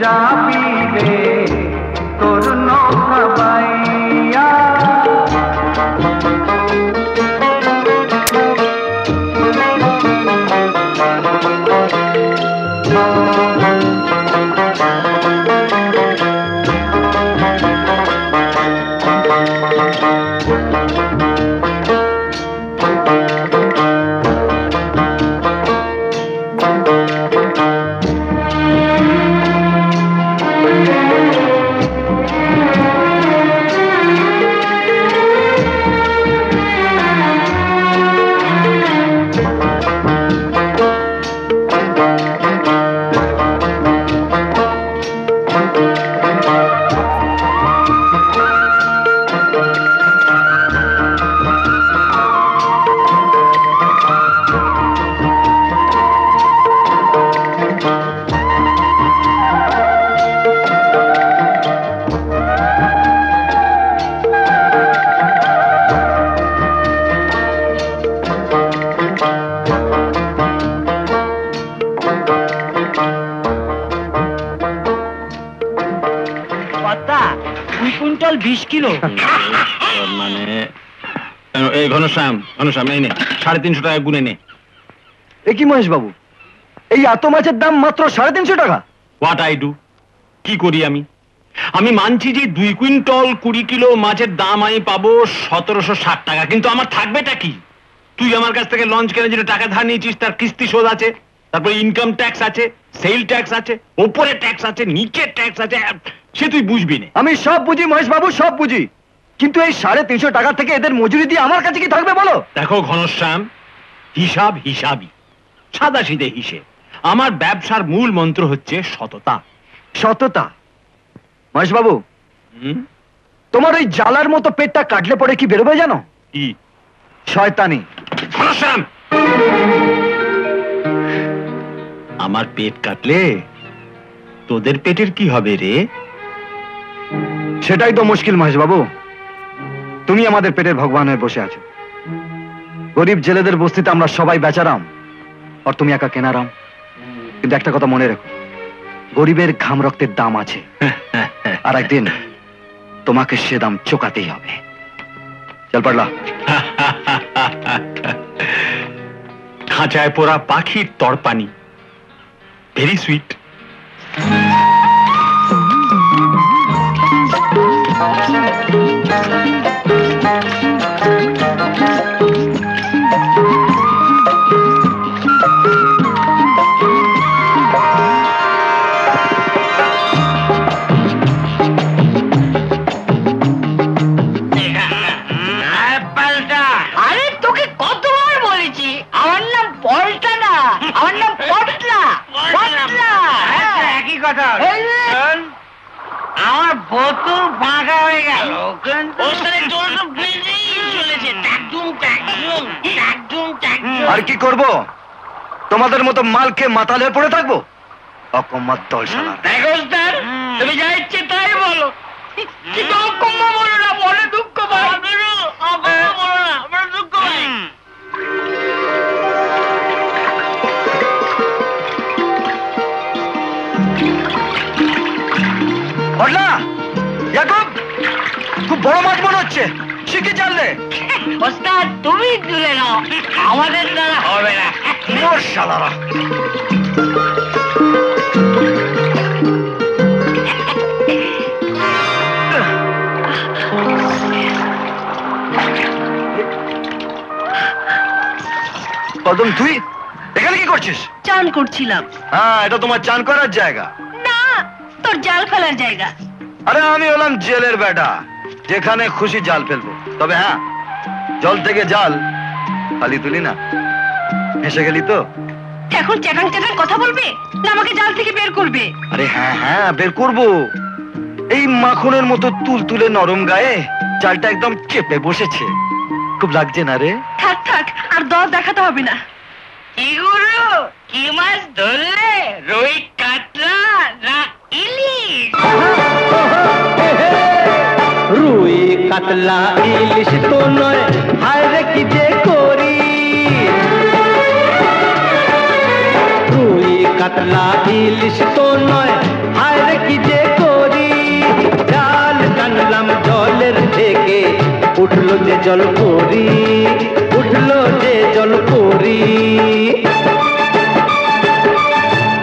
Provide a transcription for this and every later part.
যাবি রে তোর নৌকা বাইয়া ঘনশ্যাম এই নে 350 টাকা গুনে নে। এ কি মহেশ বাবু, এই এত মাছের দাম মাত্র 350 টাকা? হোয়াট আই ডু, কি করি আমি? আমি মানছি যে 2 কুইন্টাল 20 কিলো মাছের দাম আমি পাবো 1760 টাকা, কিন্তু আমার থাকবেটা কি? তুই আমার কাছ থেকে লঞ্চ কেনার জন্য টাকা ধার নিয়েছিস, তার কিস্তি শোধ আছে, তারপর ইনকাম ট্যাক্স আছে, সেল ট্যাক্স আছে, ওপরে ট্যাক্স আছে, নিচে ট্যাক্স আছে, সে তুই বুঝবি না। আমি সব বুঝি মহেশ বাবু, সব বুঝি, কিন্তু এই 350 টাকা থেকে এদের মজুরি দিয়ে আমার কাছে কি থাকবে বলো? দেখো ঘনশ্যাম, হিসাব হিসাবই, সাদা সিধে হিসেব। আমার ব্যবসার মূল মন্ত্র হচ্ছে সততা। সততা? মহেশ বাবু, তোমার ওই জালার মতো পেটটা কাটলে পরে কি বেরোবে জানো? কি? শয়তানি। ঘনশ্যাম, আমার পেট কাটলে তোদের পেটের কি হবে রে? সেটাই তো মুশকিল মহেশ বাবু। তুমি আমাদের পেটের ভগবান হয়ে বসে আছো। গরিব জেলেদের বস্তিতে আমরা সবাই বেচারাম, আর তুমি একা কেনারাম। কিন্তু একটা কথা মনে রেখো, গরিবের ঘাম রক্তের দাম আছে, আর একদিন তোমাকে সে দাম চোকাতেই হবে। চল পারলা। খাঁচায় পোড়া পাখির তরপানি, ভেরি সুইট। আমার বোতল ফাঁকা হয়ে গেল, আর কি করব? তোমাদের মতো মালকে মাতালে পড়ে থাকবো? অকম্মার দল শালা। তুমি যা ইচ্ছে তাই বলো, কিন্তু অকম্মা বলো না, মনে দুঃখ পাই। বলো না, মনে দুঃখ পাই। খুব বড় মাছ মনে হচ্ছে, শিখে চাললে। ওস্তাদ তুমি তুলে নাও, আমাদের দ্বারা হবে না। শালারা, কদম তুই এখানে কি করছিস? চান করছিলাম। হ্যাঁ, এটা তোমার চান করার জায়গা না, তোর জাল ফেলার জায়গা। আরে আমি হলাম জেলের বেটা, যেখানে খুশি জাল ফেলবো। তবে হ্যাঁ, জল থেকে জাল খালি তুলি না। এসে গেলি তো? এখন চ্যাটাং চ্যাটাং কথা বলবে না আমাকে জাল থেকে বের করবে? আরে হ্যাঁ হ্যাঁ, বের করবো। এই মাখনের মতো তুল তুলে নরম গায়ে জালটা একদম চেপে বসেছে। খুব লাগছে না রে? থাক থাক, আর দর দেখাতে হবে না। কি গুরু, কি মাছ ধরলে? রুই, কাতলা না ইলিশ? রুই কাতলা ইলিশ তো নয়, হায় রে কি যে করি। রুই কাতলা ইলিশ তো নয়, হায় রে কি যে করি। জাল টানলাম জলের থেকে, উঠলো যে জল পরি, উঠলো যে জল পরি।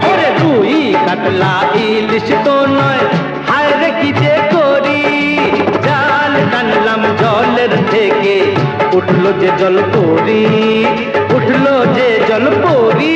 ওরে রুই কাতলা ইলিশ তো নয়, হায় রে কি যে করি। জাল টানলাম জলের থেকে, উঠলো যে জল পরি, উঠলো যে জল পরি।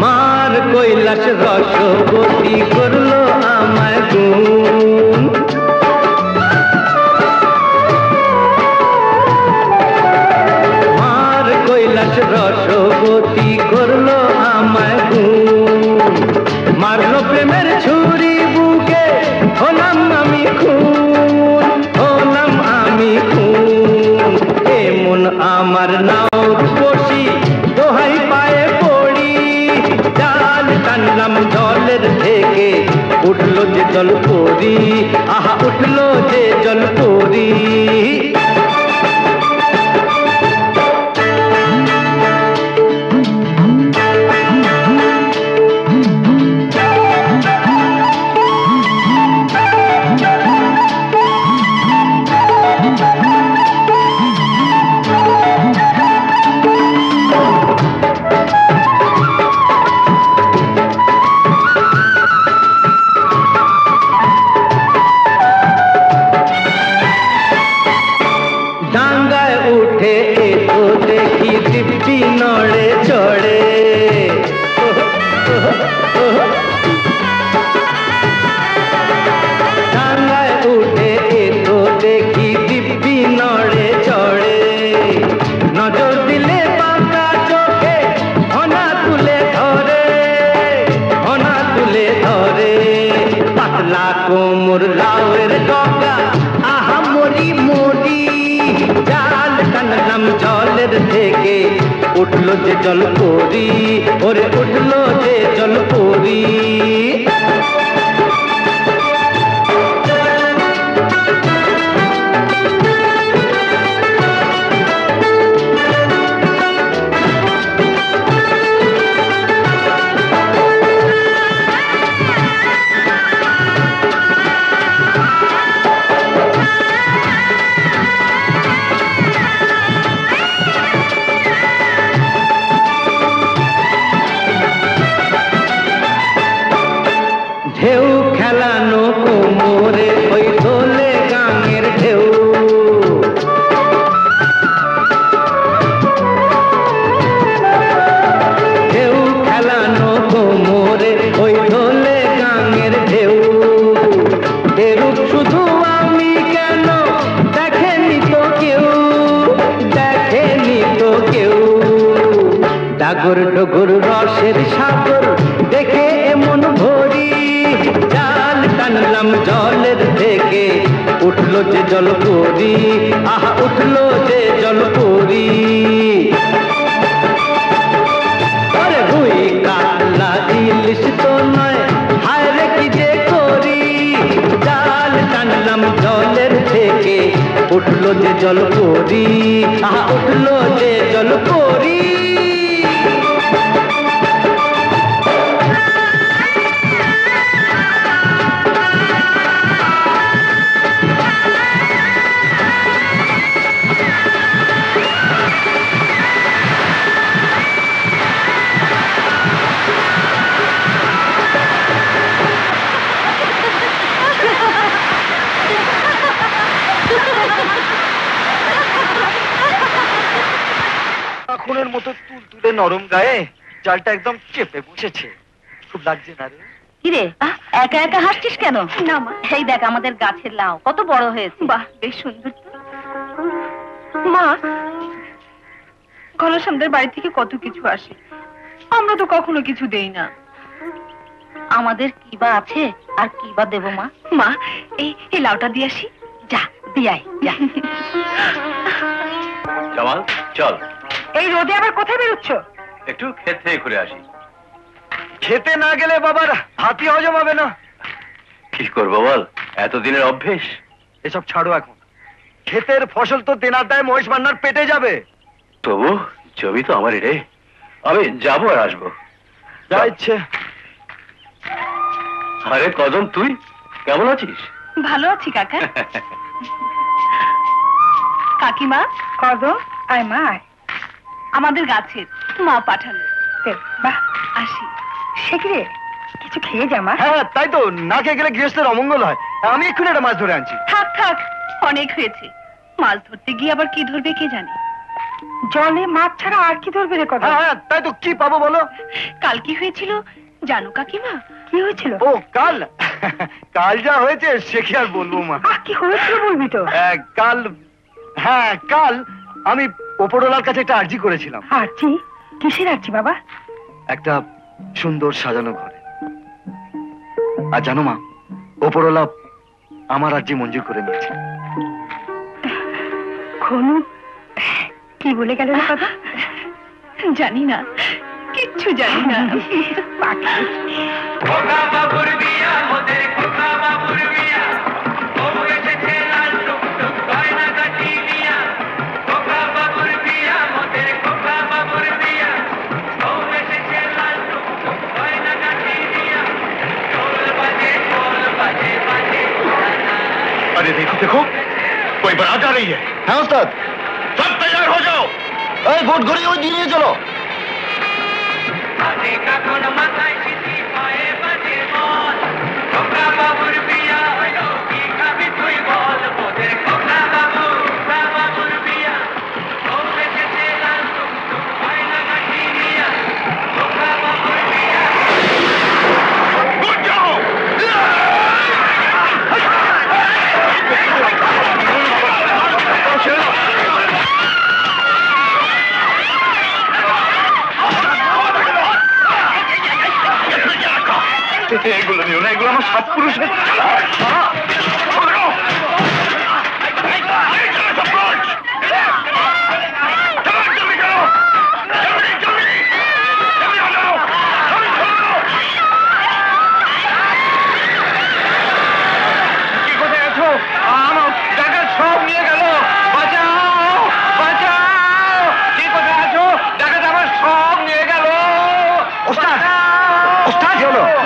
মার কৈলাস রসবতী করলো আমায় গুণ। মার কৈলাস রসবতী করলো আমায় গুণ। মারলো প্রেমের ছুরি বুকে, হলাম আমি খুন, হলাম আমি খুন। এমন আমার নাওর বসি, দোহাই পায়ে পড়ি। জাল টানলাম জলের থেকে, উঠলো যে জল পরি, আহা উঠলো যে জল পরি। ডাঙ্গায় উঠে এসো দেখি দিব্যি নড়ে চড়ে। ডাঙ্গায় উঠে এসো দেখি দিব্যি নড়ে চড়ে। নজর দিলে বাঁকা চোখে হনা তুলে ধরে, হনা তুলে ধরে। পাতলা কোমর লাউয়ের ডগা, আহা মরি মরি। জাল টানলাম জলের থেকে, উঠলো যে জল পরি, ওরে উঠলো যে জল পরি। ঢেউ খেলানো কোমরে, ওই দোলে গাঙের ঢেউ। ঢেউ খেলানো কোমরে, ওই দোলে গাঙের ঢেউ। এরূপ শুধু আমি কেন, দেখেনি তো কেউ, দেখেনি তো কেউ। ডাগর ডগর রসের সাগর দেখে এমন ভরি। জাল টানলাম জলের থেকে, উঠলো যে জল পরি, আহা উঠলো যে জল পরি। আরে রুই কাতলা ইলিশ তো নয়, হায় রে কি যে করি। জাল টানলাম জলের থেকে, উঠলো যে জল পরি, আহা উঠলো যে জল পরি। আগুনের মতো তুলতুলে নরম গায়ে জালটা একদম চেপে বসেছে। খুব লাগছে না রে? কিরে একা একা হাসছিস কেন? না মা, এই দেখ আমাদের গাছের লাউ কত বড় হয়েছে। বাহ, বেশ সুন্দর তো। মা, ঘনশ্যামদের বাড়ি থেকে কত কিছু আসে, আমরা তো কখনো কিছু দেই না। আমাদের কি বা আছে আর কি বা দেবো মা? মা, এই লাউটা দিয়ে আসি। যা দিয়ে আয়, যা। জামাল চল, এই রোদে আবার কোথায় বেরোচ্ছ? একটু ক্ষেত থেকে ঘুরে আসি। খেতে না গেলে বাবার হাতি হজম হবে না। কি করবো বল, এতদিনের অভ্যেস। এসব ছাড়ো এখন। ক্ষেতের ফসল তো তেনার দায় মহেশ মান্নার পেটে যাবে। তবু জমি তো আমারই রে, আমি যাবো আর আসবো। যা ইচ্ছে। আরে কদম, তুই কেমন আছিস? ভালো আছি কাকা। কাকিমা, কদম আয় মা, আমাদের গাছের মা পাঠালো। বাহ, আসি। সেগরে কিছু খেয়ে যা মা। হ্যাঁ তাই তো, না খেয়ে গেলে গৃহস্থের অমঙ্গল হয়। আমি এক্ষুনি একটা মাছ ধরে আনছি। থাক থাক, অনেক হয়েছে। মাছ ধরতে গিয়ে আবার কি ধরবে কে জানে। জলে মাছ ছাড়া আর কি ধরবে রে কথা? হ্যাঁ তাই তো, কি পাবো বলো? কাল কি হয়েছিল জানো কাকিমা? কি হয়েছিল? ও কাল, কাল যা হয়েছে সে কি আর বলবো মা। কি হয়েছিল বলবি তো? কাল, হ্যাঁ কাল আমি ওপরওয়ালার কাছে একটা আর্জি করেছিলাম। আর্জি? কিসের আর্জি বাবা? একটা সুন্দর সাজানো ঘরে। আর জানো মা, ওপরওয়ালা আমার আর্জি মঞ্জুর করে নিয়েছে। কি বলে গেল না কথা? জানি না, কিচ্ছু জানি না। अरे देखो, कोई बारात आ रही है। হ্যাঁ ওস্তাদ, सब तैयार हो जाओ। এই ভোট ঘুরিয়ে ওই দিয়ে চলো। এগুলো নিও না, এগুলো আমার সাত পুরুষের।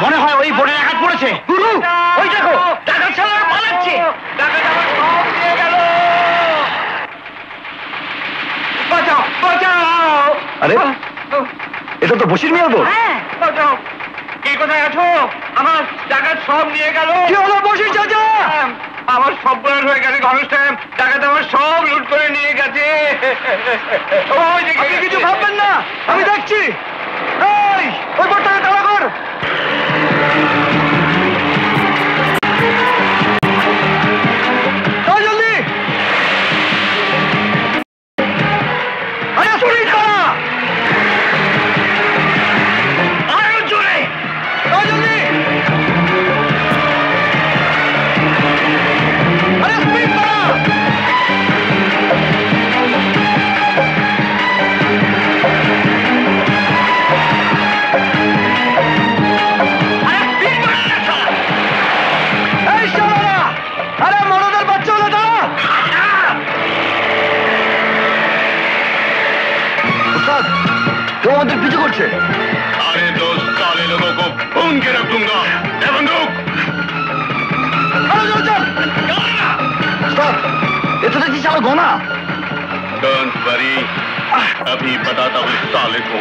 মনে হয় ওই বোনের আঘাত পড়েছে। গুরু, ওই দেখো ডাকাত শালারা পালাচ্ছে। ডাকাত আমার সব নিয়ে গেল। বাঁচাও বাঁচাও। আরে এটা তো বসির মিয়ার বোন। হ্যাঁ, বাঁচাও। কে কোথায় আছো? আমার ডাকাত সব নিয়ে গেল। কি হলো বসির চাচা? আমার সব বলার হয়ে গেছে ঘনশ্যাম। ডাকাত আমার সব লুট করে নিয়ে গেছে। আপনি কিছু ভাববেন না, আমি দেখছি। এই ওই বোনটাকে তাড়া কর। জলদি আরে চুরি করা। আরে চুরি জলদি। আরে স্পিড করা। কেউ আমাদের পিছু করছে। अरे दोस्त, साले लोगों को भून के रख दूंगा। ए बंदूक। ये तो देखिए साला गोना। डोंट वरी, अभी बताता हूँ इस साले को।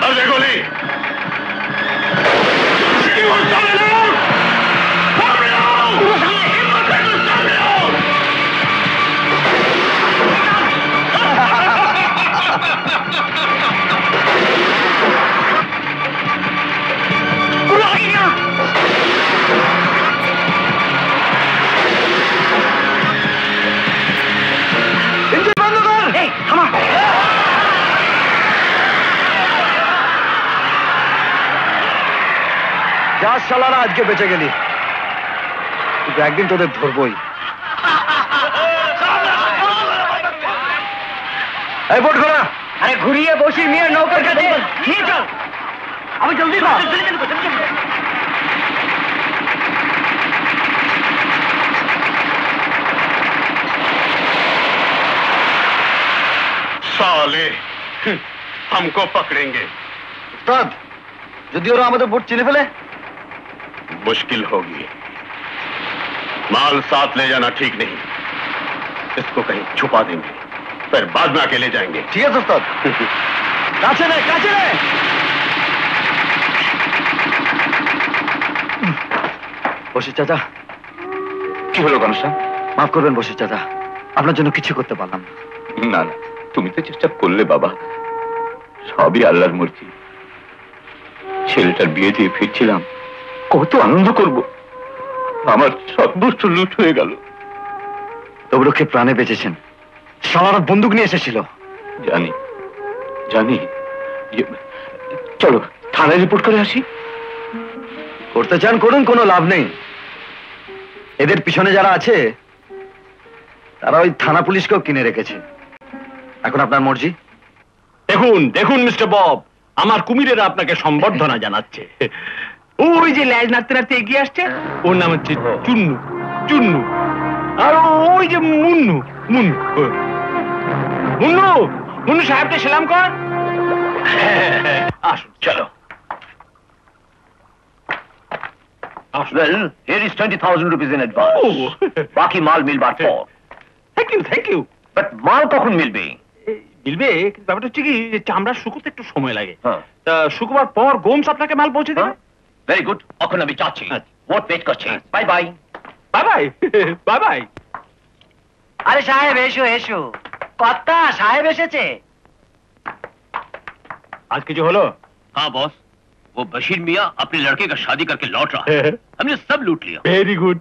अरे गोली। साले लोग सामने आओ। हिम्मत है तो सामने आओ। इंजन बंद कर। थामा। যা শালারা আজকে বেঁচে গেলি, কিন্তু একদিন তোদের ধরবই। এই বোট ঘোরা। আরে ঘুরিয়ে বসি মিয়া নৌকার কাছে নিয়ে চল। আমি জলদি साले हमको पकड़ेंगे। উস্তাদ, যদি ওরা আমাদের বোট চিনে ফেলে? मुश्किल होगी। माल साथ ले जाना ठीक नहीं, इसको कहीं छुपा देंगे, फिर बाद में आके ले जाएंगे। ঠিক আছে উস্তাদ। কাছে নে, কাছে নে। বসির চাচা। কি হলো ঘনশ্যাম? মাফ করবেন বসির চাচা, আপনার জন্য কিছু করতে পারলাম না। না না, তুমি তো চেষ্টা করলে বাবা, সবই আল্লাহর মর্জি। ছেলেটার বিয়ে দিয়ে ফিরছিলাম, কত আনন্দ করব, আমার সর্বস্ব লুট হয়ে গেল। তবু রক্ষে প্রাণে বেঁচেছেন, শালারা বন্দুক নিয়ে এসেছিল। জানি জানি, চলো থানায় রিপোর্ট করে আসি। করতে চান করুন, কোনো লাভ নেই। এদের পিছনে যারা আছে তারা ওই থানা পুলিশকেও কিনে রেখেছে। এখন আপনার মর্জি। দেখুন দেখুন মিস্টার বব, আমার কুমিরেরা আপনাকে সম্বর্ধনা জানাচ্ছে। ওই যে ল্যাজ নাড়তে নাড়তে এগিয়ে আসছে, ওর নাম হচ্ছে চুন্নু। চুন্নু। আর ওই যে মুন্নু। মুন্নু মুন্নু মুন্নু সাহেবকে সেলাম কর। আসুন চলো। Well, here is 20,000 rupees in advance. বাকি মাল মিলবার পর। Thank you. But মাল কখন মিলবে? মিলবে, কিন্তু ব্যাপারটা হচ্ছে কি, যে চামড়া শুকোতে একটু সময় লাগে। হ্যাঁ। তা শুকোবার পর গোমস আপনাকে মাল পৌঁছে দেবে। ভেরি গুড, এখন আমি যাচ্ছি। আচ্ছা। ভোট ওয়েট করছি। Bye bye. Bye bye. Bye bye. আরে সাহেব এসো এসো, কর্তা সাহেব এসেছে। আজ কিছু হলো? हाँ बॉस, वो बशीर मियाँ अपने लड़के का शादी करके लौट रहा है। हमने सब लूट लिया। ভেরি গুড,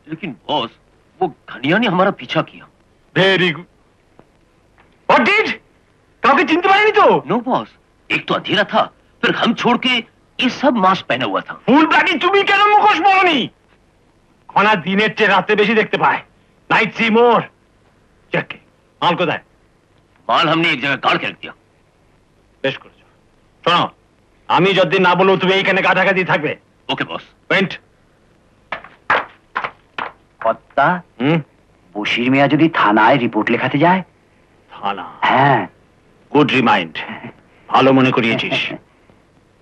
लेकिन बॉस, वो घनिया ने हमारा पीछा किया। Very good. What did? কাউকে চিনতে পারেনি তো? नो बॉस, एक तो अंधेरा था, फिर हम छोड़ के ये सब मास्क पहना हुआ था। ফুল প্লাটি তুমি কেন মুখোশ পরনি? ঘনা দিনের চেয়ে রাতে বেশি দেখতে পায়। Night see more. চেক। মাল কোথায়? माल हमने एक जगह गाड़ के रख दिया। বেশ করেছো। শোনো, আমি যদি না বলবো তুমি এইখানে গাধাগাধি থাকবে। Okay boss. পেন্ট। কর্তা, বশির মিয়া যদি থানায় রিপোর্ট লেখাতে যায়? থানা? হ্যাঁ। গুড রিমাইন্ড, ভালো মনে করিয়েছিস।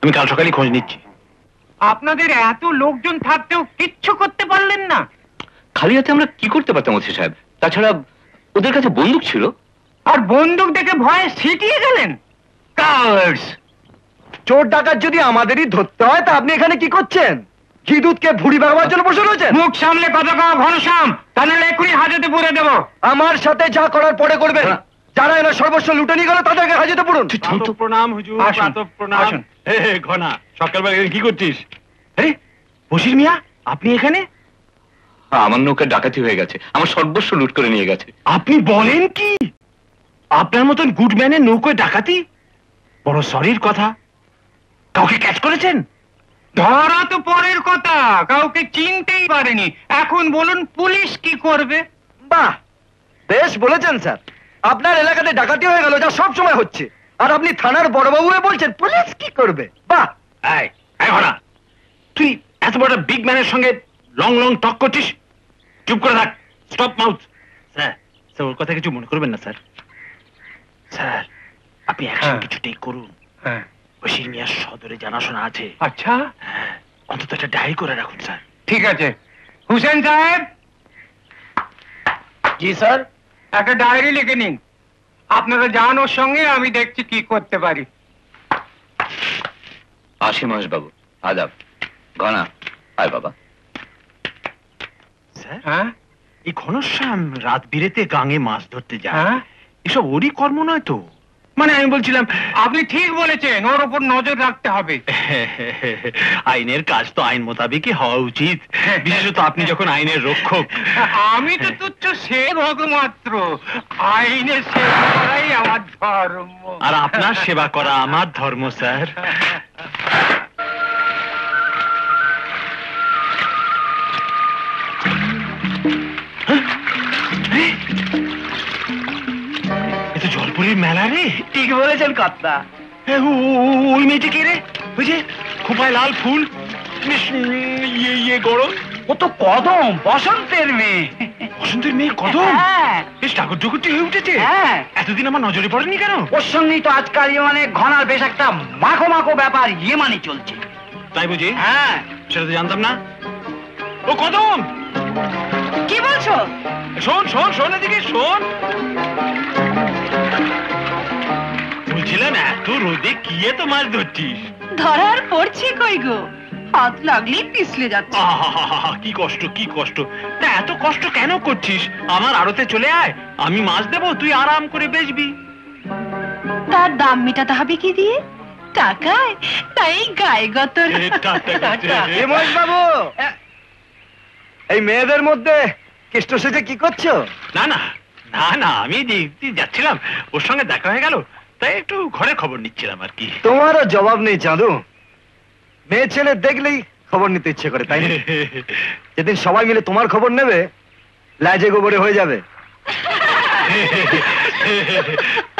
আমি কাল সকালে খোঁজ নিচ্ছি। আপনাদের এত লোকজন থাকতেও কিচ্ছু করতে পারলেন না? খালি হাতে আমরা কি করতে পারতাম ওসি সাহেব? তাছাড়া ওদের কাছে বন্দুক ছিল। আর বন্দুক দেখে ভয়ে সিটিয়ে গেলেন? কার্স! চোর ডাকাত যদি আমাদেরই ধরতে হয়, তা আপনি এখানে কি করছেন? ঘি দুধকে ভুড়ি ভাঙবার জন্য বসে রয়েছেন? মুখ সামলে কথা কও ঘনশ্যাম, তা নাহলে এক্ষুনি হাজতে পুরে দেবো। আমার সাথে যা করার পরে করবেন। যারা এরা সর্বস্ব লুটে নিয়ে গেল তাদেরকে হাজতে পুরুন। প্রাতঃ প্রণাম হুজুর, আসুন, প্রাতঃ প্রণাম। আসুন। হে হে ঘনা, সকালবেলা এখানে কি করছিস? আরে বশির মিয়া, আপনি এখানে? আমার নৌকা ডাকাতি হয়ে গেছে, আমার সর্বস্ব লুট করে নিয়ে গেছে। আপনি বলেন কি? আপনার মতন গুড ম্যানের নৌকায় ডাকাতি? বড় সরির কথা। কাউকে ক্যাচ করেছেন? ধরা তো পরের কথা, কাউকে চিনতেই পারেনি। এখন বলুন পুলিশ কি করবে? বাহ, বেশ বলেছেন স্যার। আপনার এলাকাতে ডাকাতি হয়ে গেল, যা সব সময় হচ্ছে, আর আপনি থানার বড়বাবু হয়ে বলছেন পুলিশ কি করবে? বাহ। এই, এই ঘনা, তুই এত বড় বিগ ম্যানের সঙ্গে লং লং টক করছিস? চুপ করে থাক, স্টপ মাউথ। স্যার, স্যার ওর কথা কিছু মনে করবেন না স্যার। স্যার, আপনি অ্যাকশন কিছু টেক করুন। হ্যাঁ। বশির মিয়ার সদরে জানাশোনা আছে। আচ্ছা, হ্যাঁ, অন্তত একটা ডায়েরি করে রাখুন স্যার। ঠিক আছে। হুসেন সাহেব। जी सर। একটা ডায়েরি লিখে নিন। আপনারা যান ওর সঙ্গে, আমি দেখছি কি করতে পারি। আসি মহেশ বাবু, আদাব। ঘনা, আয় বাবা। স্যার, হ্যাঁ এই ঘনশ্যাম রাত বিরেতে গাঙে মাছ ধরতে যায়, হ্যাঁ, এসব ওরই কর্ম নয় তো? মানে আমি বলছিলাম, আপনি ঠিক বলেছেন, ওর উপর নজর রাখতে হবে। আইনের কাজ তো আইন মোতাবেকই হওয়া উচিত, বিশেষত আপনি যখন আইনের রক্ষক। আমি তো তুচ্ছ সেবক মাত্র, আইনের সেবা করাই আমার ধর্ম। আর আপনার সেবা করা আমার ধর্ম স্যার। ঠিক বলেছেন কর্তা। ওই মেয়েটি কে রে? ওই যে খোপায় লাল ফুল, বেশ ইয়ে গরম। ও তো কদম, বসন্তের মেয়ে। বসন্তের মেয়ে কদম? হ্যাঁ বেশ টাকর টুকুরটি হয়ে উঠেছে। হ্যাঁ, এতদিন আমার নজরে পড়েনি কেন? ওর সঙ্গেই তো আজকাল মানে ঘনার বেশ একটা মাখো মাখো ব্যাপার মানে চলছে। তাই বুঝি? হ্যাঁ, সেটা তো জানতাম না। ও কদম, কি বলছো? শোন শোন শোন, এদিকে শোন। বলছিলাম এত রোদে কি এত মাছ ধরছিস? ধরার পড়ছে কই গো, হাত লাগলে পিছলে যাচ্ছে। আহাহাহা, কি কষ্ট কি কষ্ট। তা এত কষ্ট কেন করছিস? আমার আড়তে চলে আয়, আমি মাছ দেবো, তুই আরাম করে বেচবি। তার দাম মেটাতে হবে কি দিয়ে? টাকায়? তাই গায়ে গতর। বাবু, এই মেয়েদের মধ্যে কৃষ্ণ সেজে কি করছো? না না না না, আমি যাচ্ছিলাম, ওর সঙ্গে দেখা হয়ে গেল, তাই একটু ঘরে খবর নিচ্ছিলাম আর কি। তোমারও জবাব নেই চাঁদু, মেয়ে ছেলে দেখলেই খবর নিতে ইচ্ছে করে, তাই না? যেদিন সবাই মিলে তোমার খবর নেবে, লাজে গোবরে হয়ে যাবে।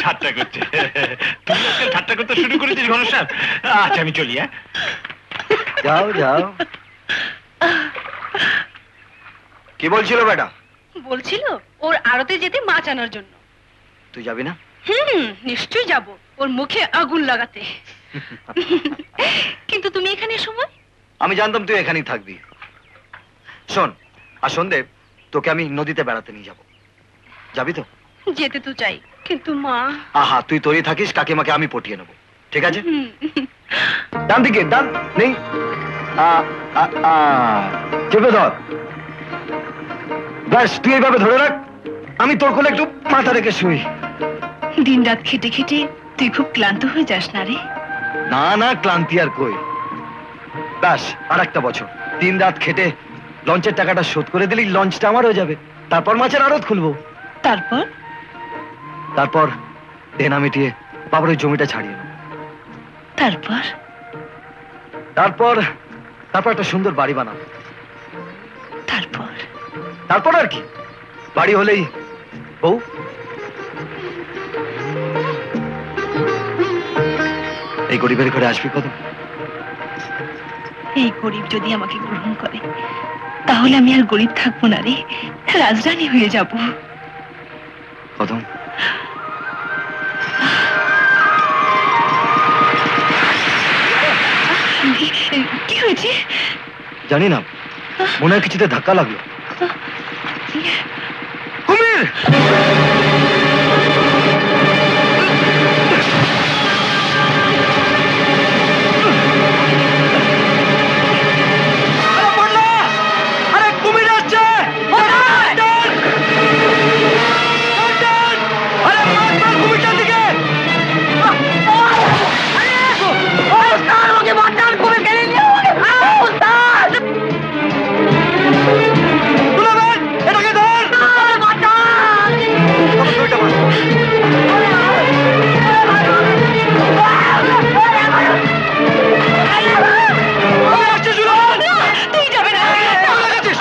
ঠাট্টা করছে, তুই আজকাল ঠাট্টা করতে শুরু করেছিস ঘনশ্যাম। আচ্ছা আমি চলি। হ্যাঁ, যাও যাও। কি বলছিল বেটা? বলছিল ওর আড়তে যেতে মাছ আনার জন্য। তুই যাবি না? নিশ্চয়ই যাব, ওর মুখে আগুন লাগাতে। কিন্তু তুমি এখানে সময়? আমি জানতাম তুই এখানেই থাকবি। শোন, আর সন্দেব, তোকে আমি নদীতে বেড়াতে নিয়ে যাব, যাবি তো? যেতে তো চাই, কিন্তু মা। আহা, তুই তৈরি থাকিস, কাকিমাকে আমি পটিয়ে নেবো, ঠিক আছে? হুম। ডান দিকে, ডান নেই, চেপে ধর। ব্যাস, তুই এইভাবে ধরে রাখ, আমি তোর কোলে একটু মাথা রেখে শুই। দিন রাত খেটে খেটে তুই খুব ক্লান্ত হয়ে যাস না রে? না না, ক্লান্তি আর কই। ব্যাস, আর একটা বছর দিন রাত খেটে লঞ্চের টাকাটা শোধ করে দিলেই লঞ্চটা আমার হয়ে যাবে। তারপর মাছের আড়ত খুলবো। তারপর? তারপর দেনা মিটিয়ে বাবার ওই জমিটা ছাড়িয়ে নেবো। তারপর? তারপর তারপর একটা সুন্দর বাড়ি বানাবো। তারপর? তারপর আর কি, বাড়ি হলেই বউ। এই গরিবের ঘরে আসবি কত? এই গরিব যদি আমাকে গ্রহণ করে, তাহলে আমি আর গরিব থাকবো না রে, রাজরানী হয়ে যাব। কদম, কি হয়েছে? জানি না, মনে হয় কিছুতে ধাক্কা লাগলো। কুমির! আরে কুমির আসছে! আরে মার মার কুমিরটার দিকে! দুলাভাই, এটাকে ধর! কুমিরটা মার। আসছে জুলন! তুই যাবে না। কোথায় গেছিস?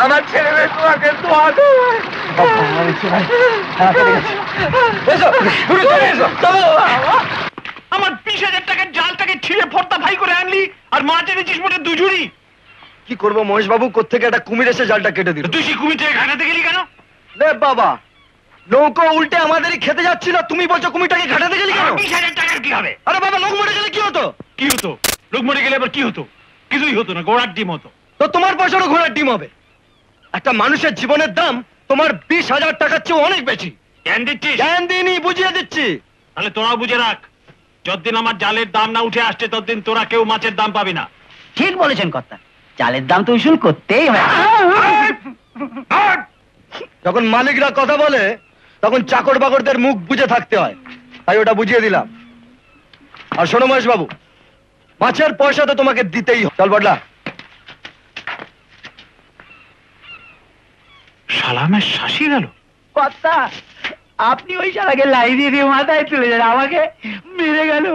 আমার ছেলে মেয়ে তোমাকে দোয়া দেবে। আমার 20,000 টাকার জালটাকে ছিঁড়ে ফর্দা ভাই করে আনলি, আর মাছ এনেছিস মোটে দুজুরি। কি করবো মহেশ বাবু, কোত্থেকে একটা কুমির এসে জালটা কেটে দিল। তুই সেই কুমিরটাকে ঘাটাতে গেলি কেন? লে বাবা, নৌকো উল্টে আমাদেরই খেতে যাচ্ছিল, তুমি বলছো কুমিরটাকে ঘাটাতে গেলি কেন? 20,000 টাকার কি হবে? আরে বাবা, লোক মরে গেলে কি হতো? কি হতো? লোক মরে গেলে আবার কি হতো? কিছুই হতো না, গোড়ার ডিম হতো। তো তোমার পয়সারও ঘোড়ার ডিম হবে। একটা মানুষের জীবনের দাম তোমার 20,000 টাকার চেয়ে অনেক বেশি। জ্ঞান দিচ্ছিস? জ্ঞান দিইনি, বুঝিয়ে দিচ্ছি। তাহলে তোরাও বুঝে রাখ, যতদিন আমার জালের দাম না উঠে আসছে ততদিন তোরা কেউ মাছের দাম পাবি না। ঠিক বলেছেন কর্তা, চালের দাম তো উসুল করতেই হয়। যখন মালিকরা কথা বলে তখন চাকর বাকরদের মুখ বুজে থাকতে হয়, তাই ওটা বুঝিয়ে দিলাম। আর শোনো মহেশ বাবু, মাছের পয়সা তো তোমাকে দিতেই হবে। চল বড়লা। সালামের শাসি গেল। কর্তা, আপনি ওই শালাকে লাইনে দিয়ে মাথায় তুলে যান, আমাকে মেরে গেল।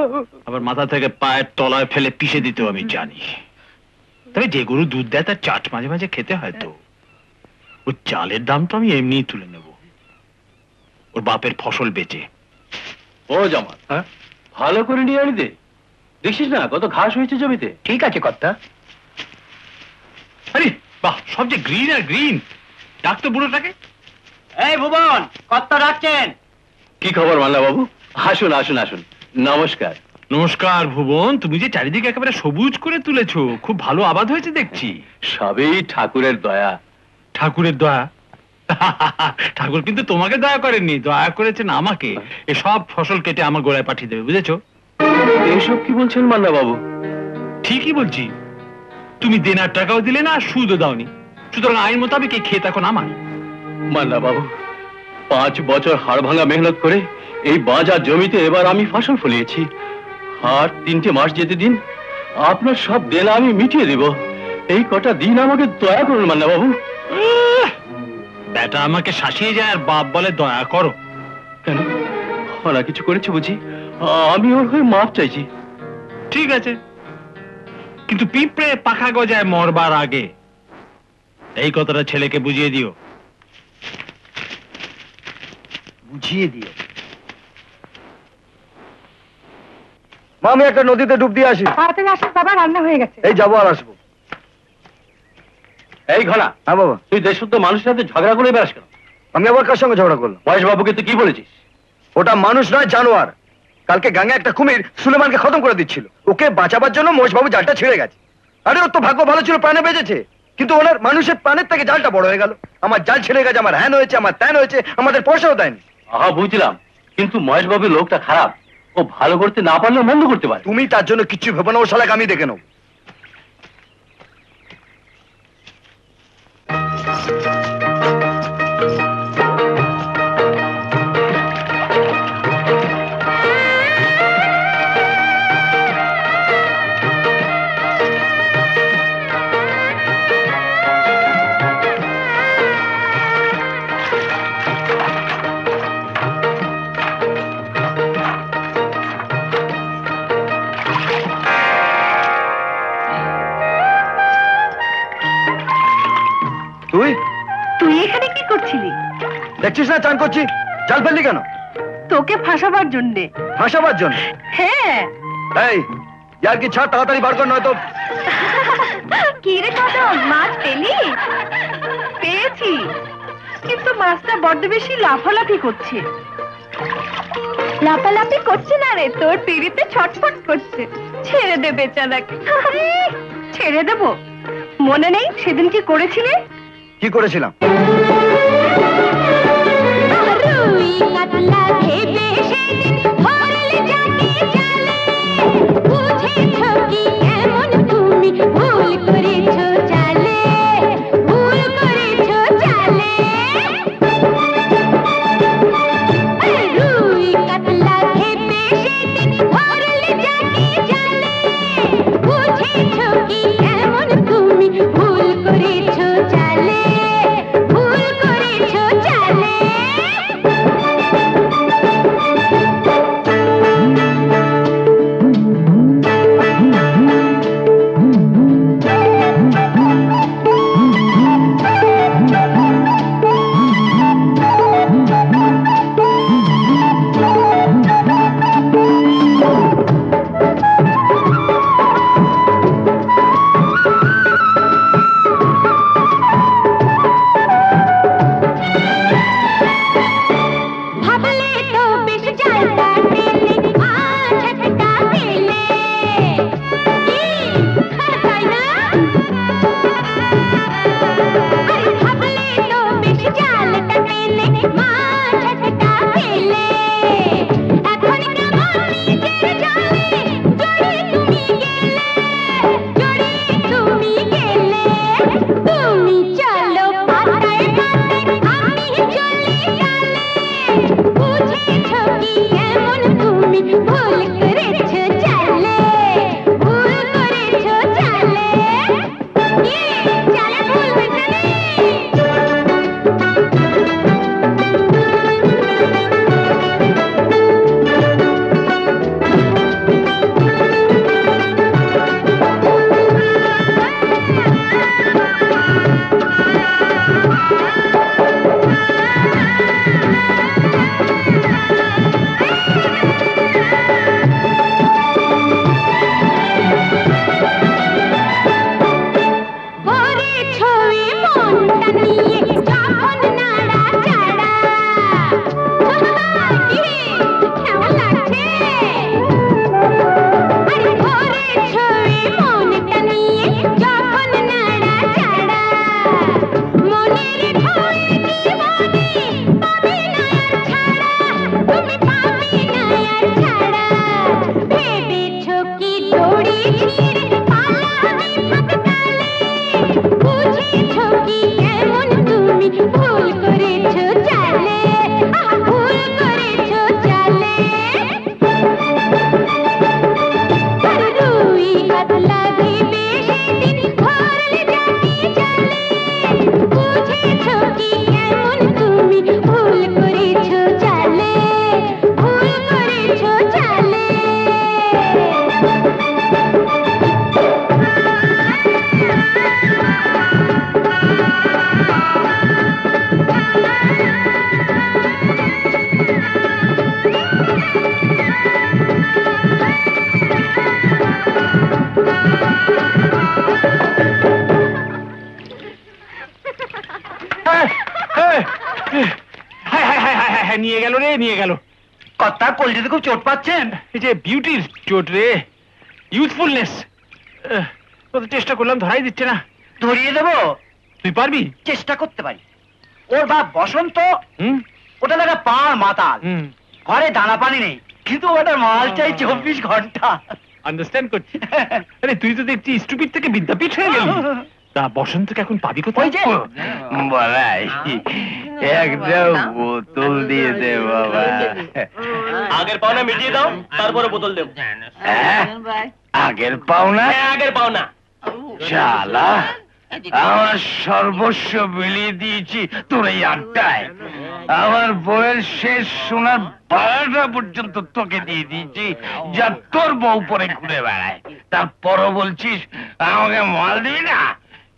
আবার মাথা থেকে পায়ের তলায় ফেলে পিষে দিতেও আমি জানি। তবে যে গরু দুধ দেয় তার চাট মাঝে মাঝে খেতে হয় তো। ওর চালের দাম তো আমি এমনিই তুলে নেব, ওর বাপের ফসল বেচে। ও জামাল, ভালো করে নিয়ে আনি দে, দেখছিস না কত ঘাস হয়েছে জমিতে। ঠিক আছে কর্তা। আরে বাহ, সব যে গ্রিন আর গ্রিন। ডাকতো বুড়োটাকে। এই ভুবন, কর্তা ডাকছেন। কি খবর মাল্লা বাবু? আসুন আসুন আসুন, নমস্কার। নমস্কার ভুবন, তুমি যে চারিদিকে একেবারে সবুজ করে তুলেছো, খুব ভালো আবাদ হয়েছে দেখছি। সবই ঠাকুরের দয়া। ঠাকুরের দয়া? ঠাকুর কিন্তু তোমাকে দয়া করেননি, দয়া করেছেন আমাকে। এসব ফসল কেটে আমার গোড়ায় পাঠিয়ে দেবে, বুঝেছো? এইসব কি বলছেন মাল্লা বাবু? ঠিকই বলছি। তুমি দেনার টাকাও দিলে না, সুদও দাওনি, সুতরাং আইন মোতাবেক এই ক্ষেত এখন আমার। মাল্লা বাবু, 5 বছর হাড় ভাঙা মেহনত করে এই বাজার জমিতে এবার আমি ফসল ফলিয়েছি। আর 3টে মাস যেতে দিন, আপনার সব দেনা আমি মিটিয়ে দেব। এই কটা দিন আমাকে দয়া করুন মাল্লা বাবু। বেটা আমাকে শাসিয়ে যায় আর বাপ বলে দয়া করো। কেন, ওরা কিছু করেছে বুঝি? আমি ওর হয়ে মাপ চাইছি। ঠিক আছে, কিন্তু পিঁপড়ে পাখা গজায় মরবার আগে এই কথাটা ছেলেকে বুঝিয়ে দিও। বুঝিয়ে দিও। মা, আমি একটা নদীতে ডুব দিয়ে আসি। তাড়াতাড়ি আসিস বাবা, রান্না হয়ে গেছে। এই যাবো আর আসবো। এই ঘোড়া, হ্যাঁ বাবা। তুই দেশশুদ্ধ মানুষের সাথে ঝগড়া করে বেড়াস কেন? আমি আবার কার সঙ্গে ঝগড়া করলাম? মহেশ বাবুকে তুই কি বলেছিস? ওটা মানুষ নয়, জানোয়ার। কালকে গাঙে একটা কুমির সুলেমানকে খতম করে দিচ্ছিল। ওকে বাঁচাবার জন্য মহেশবাবু জালটা ছিঁড়ে গেছে। আরে ওর তো ভাগ্য ভালো ছিল, প্রাণে বেঁচেছে, কিন্তু ওনার মানুষের প্রাণের থেকে জালটা বড় হয়ে গেল। আমার জাল ছিঁড়ে গেছে, আমার হ্যান হয়েছে, আমার ত্যান হয়েছে, আমাদের পয়সাও দেয়নি। আহা, বুঝলাম, কিন্তু মহেশ বাবুর লোকটা খারাপ। ও ভালো করতে না পারলেও মন্দ করতে পারে। তুমি তার জন্য কিচ্ছু ভেবো না, ওর শালাকে আমি দেখে নেব। তুই তুই এখানে কি করছিলি? দেখছিস না চান করছি? জাল ফেললি কেন? তোকে ফাঁসাবার জন্যে। ফাঁসাবার জন্য? হ্যাঁ। এই ইয়ার কি ছাড়, তাড়াতাড়ি বার কর, নয়তো। কি রে কদম, মাছ পেলি? পেয়েছি, কিন্তু মাছটা বড্ড বেশি লাফালাফি করছে। লাফালাফি করছে না রে, তোর পিড়িতে ছটফট করছে। ছেড়ে দে বেচারাকে। ছেড়ে দেব? মনে নেই সেদিন কি করেছিলে? কি করেছিলাম? নিয়ে গেল। কথা কলজিতে খুব চোট পাচ্ছেন? এই যে বিউটির চোট রে, ইউথফুলনেস। কত চেষ্টা করলাম, ধরাই দিচ্ছে না। ধরিয়ে দেবো? তুই পারবি? চেষ্টা করতে পারি। ওর বাপ বসন্ত, হুম ওটা দেখা পাড় মাতাল, হুম ঘরে দানা পানি নেই, কিন্তু ওটার মাল চাই 24 ঘন্টা। আন্ডারস্ট্যান্ড করছি। আরে তুই তো দেখছি স্টুপিড থেকে বিদ্যাপীঠ হয়ে গেলি। তা বসন্তকে এখন পাবি কোথায়? ওই যে বলাই একটা বোতল দিয়ে দে বাবা। আগের পাওনা মিটিয়ে দাও, তারপরে বোতল দেব। আগের পাওনা? আগের পাওনা। শালা আমার সর্বস্ব বিলিয়ে দিয়েছি তোর এই আড্ডায়। আমার বউয়ের শেষ সোনার 12টা পর্যন্ত তোকে দিয়ে দিয়েছি, যা তোর বউ পরে ঘুরে বেড়ায়। তারপরও বলছিস আমাকে মাল দিবি না?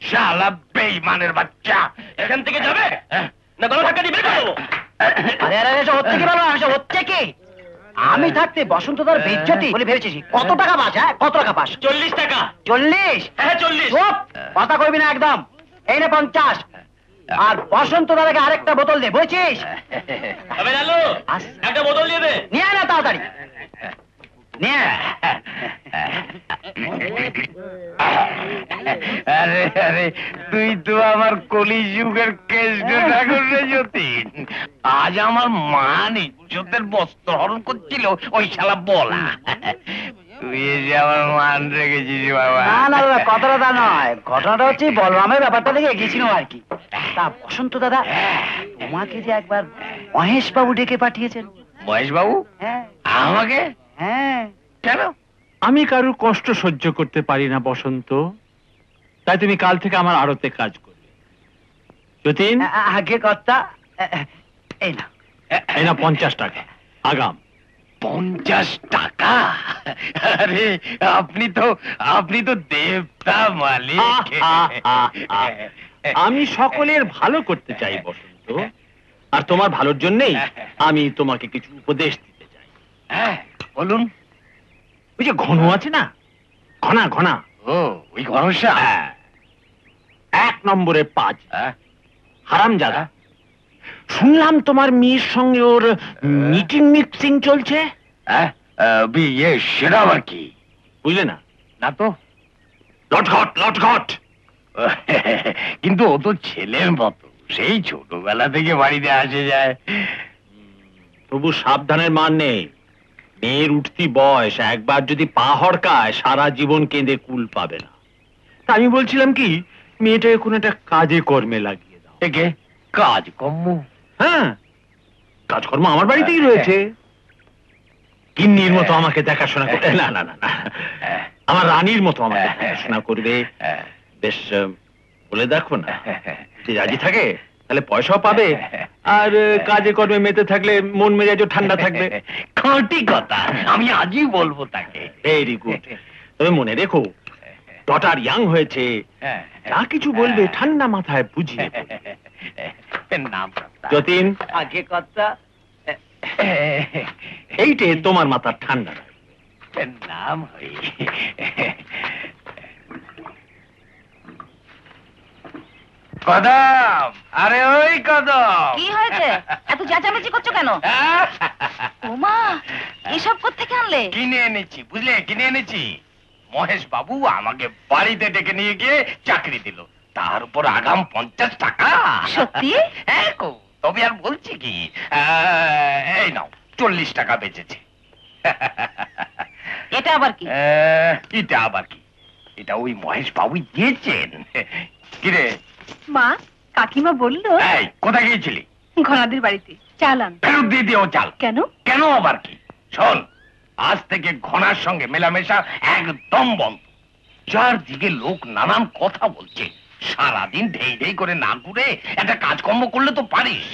শালা বেঈমানের বাচ্চা, এখান থেকে যাবে না গলা ধাক্কা দিয়ে বের করে দেবো। আরে আরে এসব হচ্ছে কি বাবা? এসব হচ্ছে কি? আমি থাকতে বসন্ত তার বেজ্জতি বলে ভেবেছিস? কত টাকা পাস? হ্যাঁ, কত টাকা পাস? 40 টাকা। 40? হ্যাঁ 40। চুপ! কথা কইবি না একদম। এই নে 50। আর বসন্ত দাদাকে আরেকটা বোতল দে, বুঝছিস? আবে লালু, একটা বোতল দিয়ে দে। নিয়ে আয় না তাড়াতাড়ি, নিয়ে আয়। আরে আরে তুই তো আমার কলিযুগের কেষ্ট ঠাকুর রে যতীন। আজ আমার মান ইজ্জতের বস্ত্র হরণ করছিল ওই শালা বলা। তুই এসে আমার মান রেখেছিস বাবা। না না দাদা, কথাটা তা নয়। ঘটনাটা হচ্ছে বলরামের ব্যাপারটা থেকে এগিয়েছিল আর কি। তা বসন্ত দাদা, তোমাকে যে একবার মহেশ বাবু ডেকে পাঠিয়েছেন। মহেশ বাবু হ্যাঁ আমাকে? হ্যাঁ। কেন? আমি কারোর কষ্ট সহ্য করতে পারি না বসন্ত, তাই তুমি কাল থেকে আমার আড়তে কাজ করবে। যতীন, আগে কর্তা, এই না। এই না 50 টাকা আগাম। 50 টাকা? আরে আপনি তো দেবতা মালিক। আমি সকলের ভালো করতে চাই বসন্ত, আর তোমার ভালোর জন্যই আমি তোমাকে কিছু উপদেশ দিতে চাই। হ্যাঁ বলুন। ওই যে ঘন আছে না, ঘনা ঘনা, ও ওই ঘনশ্যাম? হ্যাঁ, 1 নম্বরের 5 হ্যাঁ? হারামজাদা। শুনলাম তোমার মেয়ের সঙ্গে ওর মিটিং মিক্সিং চলছে। হ্যাঁ? বিয়ে সেটা আবার কি? বুঝলে না? না তো। লটঘট লটঘট। কিন্তু ও তো ছেলের মতো, সেই ছোটবেলা থেকে বাড়িতে আসে যায়। তবু সাবধানের মান নেই। মেয়ের উঠতি বয়স, একবার যদি পা হড়কায় সারা জীবন কেঁদে কুল পাবে না। তা আমি বলছিলাম কি, মেয়েটাকে কোনো একটা কাজে কর্মে লাগিয়ে দাও। একে কাজ কম্ম? হ্যাঁ, কাজকর্ম আমার বাড়িতেই রয়েছে। গিন্নির মতো আমাকে দেখাশোনা করবে। না না না না, আমার রানীর মতো আমাকে দেখাশোনা করবে। বেশ বলে দেখো না, যদি রাজি থাকে তাহলে পয়সাও পাবে, আর কাজে কর্মে মেতে থাকলে মন মেজাজও ঠান্ডা থাকবে। খাঁটি কথা, আমি আজই বলবো তাকে। Very good. তবে মনে রেখো, ডটার ইয়াং হয়েছে, যা কিছু বলবে ঠান্ডা মাথায় বুঝিয়ে বলবে। নাম যতীন, আগে কর্তা, এইটে তোমার মাথা ঠান্ডা রাখবে। নাম হই। কদম, আরে ওই কদম। কি হয়েছে? এত চেঁচামেচি করছো কেন? ওমা, এসব কোত্থেকে আনলে? কিনে এনেছি, বুঝলে, কিনে এনেছি। মহেশ বাবু আমাকে বাড়িতে ডেকে নিয়ে গিয়ে চাকরি দিল, তার উপর আগাম 50 টাকা। সত্যি? হ্যাঁ গো, তবে আর বলছি কি, এই নাও 40 টাকা বেঁচেছে। এটা আবার কি? এটা আবার কি? এটা ওই মহেশ বাবু দিয়েছেন। কিরে, মা, কাকিমা বললো এই কোথায় গিয়েছিলি? ঘনাদের বাড়িতে চাল আন। ফেরত দিয়ে দিও চাল। কেন? কেন আবার কি? শোন, আজ থেকে ঘনার সঙ্গে মেলামেশা একদম বন্ধ। চারদিকে লোক নানান কথা বলছে, সারাদিন ঢেই ঢেই করে না ঘুরে একটা কাজকর্ম করলে তো পারিস।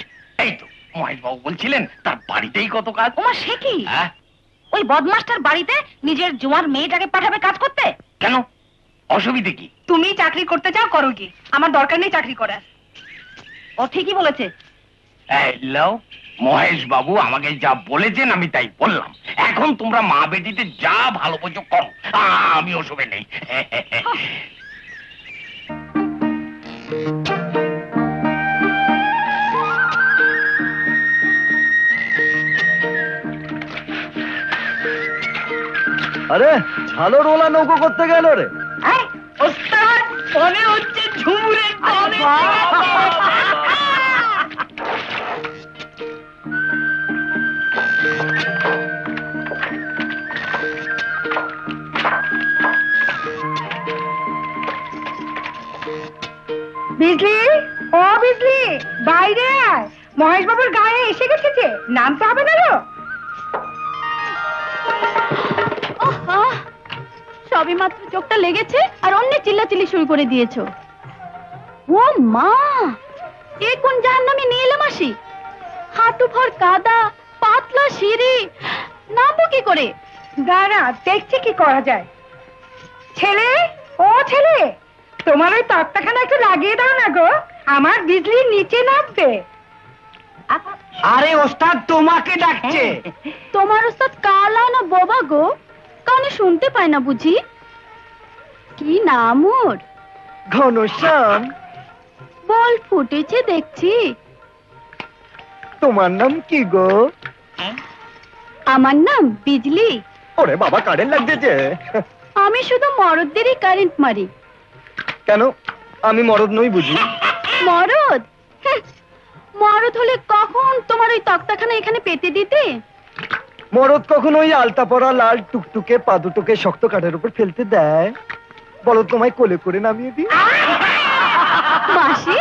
এই তো মহেশ বাবু বলছিলেন তার বাড়িতেই কত কাজ। ওমা, সে কি? হ্যাঁ? ওই বদমাস্টার বাড়িতে নিজের জোয়ার মেয়েটাকে পাঠাবে কাজ করতে? কেন, অসুবিধে কি? তুমি চাকরি করতে চাও, করো কি, আমার দরকার নেই চাকরি করার। ও ঠিকই বলেছে। এই লও, মহেশ বাবু আমাকে যা বলেছেন আমি তাই বললাম। এখন তোমরা মা বেটিতে যা ভালো বোঝো করো, আমি ওসবে নেই। আরে ঝালর ওলা নৌকো করতে গেল রে। ওস্তাদ মনে হচ্ছে ঝুমুরের দলে বিজলি, ও বিজলি, বাইরে আয়। মহেশ বাবুর গায়ে এসে গেছে, নামতে হবে না গো। সবে মাত্র চোখটা লেগেছে আর অন্য চিল্লাচিল্লি শুরু করে দিয়েছো। ও মা, এ কোন জাহান্নামে নিয়ে এলাম আসি? হাঁটু ভর কাদা, পাতলা সিঁড়ি, নামবো কি করে? দাঁড়া, দেখছি কি করা যায়। ছেলে, ও ছেলে, তোমার ওই তক্তাখানা একটু লাগিয়ে দাও না গো, আমার বিজলি নিচে নামবে। আরে ওস্তাদ তোমাকে ডাকছে। তোমার ওস্তাদ কালা না বোবা গো? কানে শুনতে পায় না বুঝি? কি নাম ওর? ঘনশ্যাম। বল ফুটেছে দেখছি। তোমার নাম কি গো? আমার নাম বিজলি। ওরে বাবা, কারেন্ট লাগছে। আমি শুধু মরদদেরই কারেন্ট মারি। কেন, আমি মরদ নই বুঝি? মরদ? মরদ হলে কখন তোমার ওই তক্তাখানা এখানে পেতে দিতে? মরদ কখনো ওই আলতা পরা লাল টুকটুকে পা দুটোকে শক্ত কাঠের উপর ফেলতে দেয়? বলো, তোমায় কোলে করে নামিয়ে দিই। মাসি,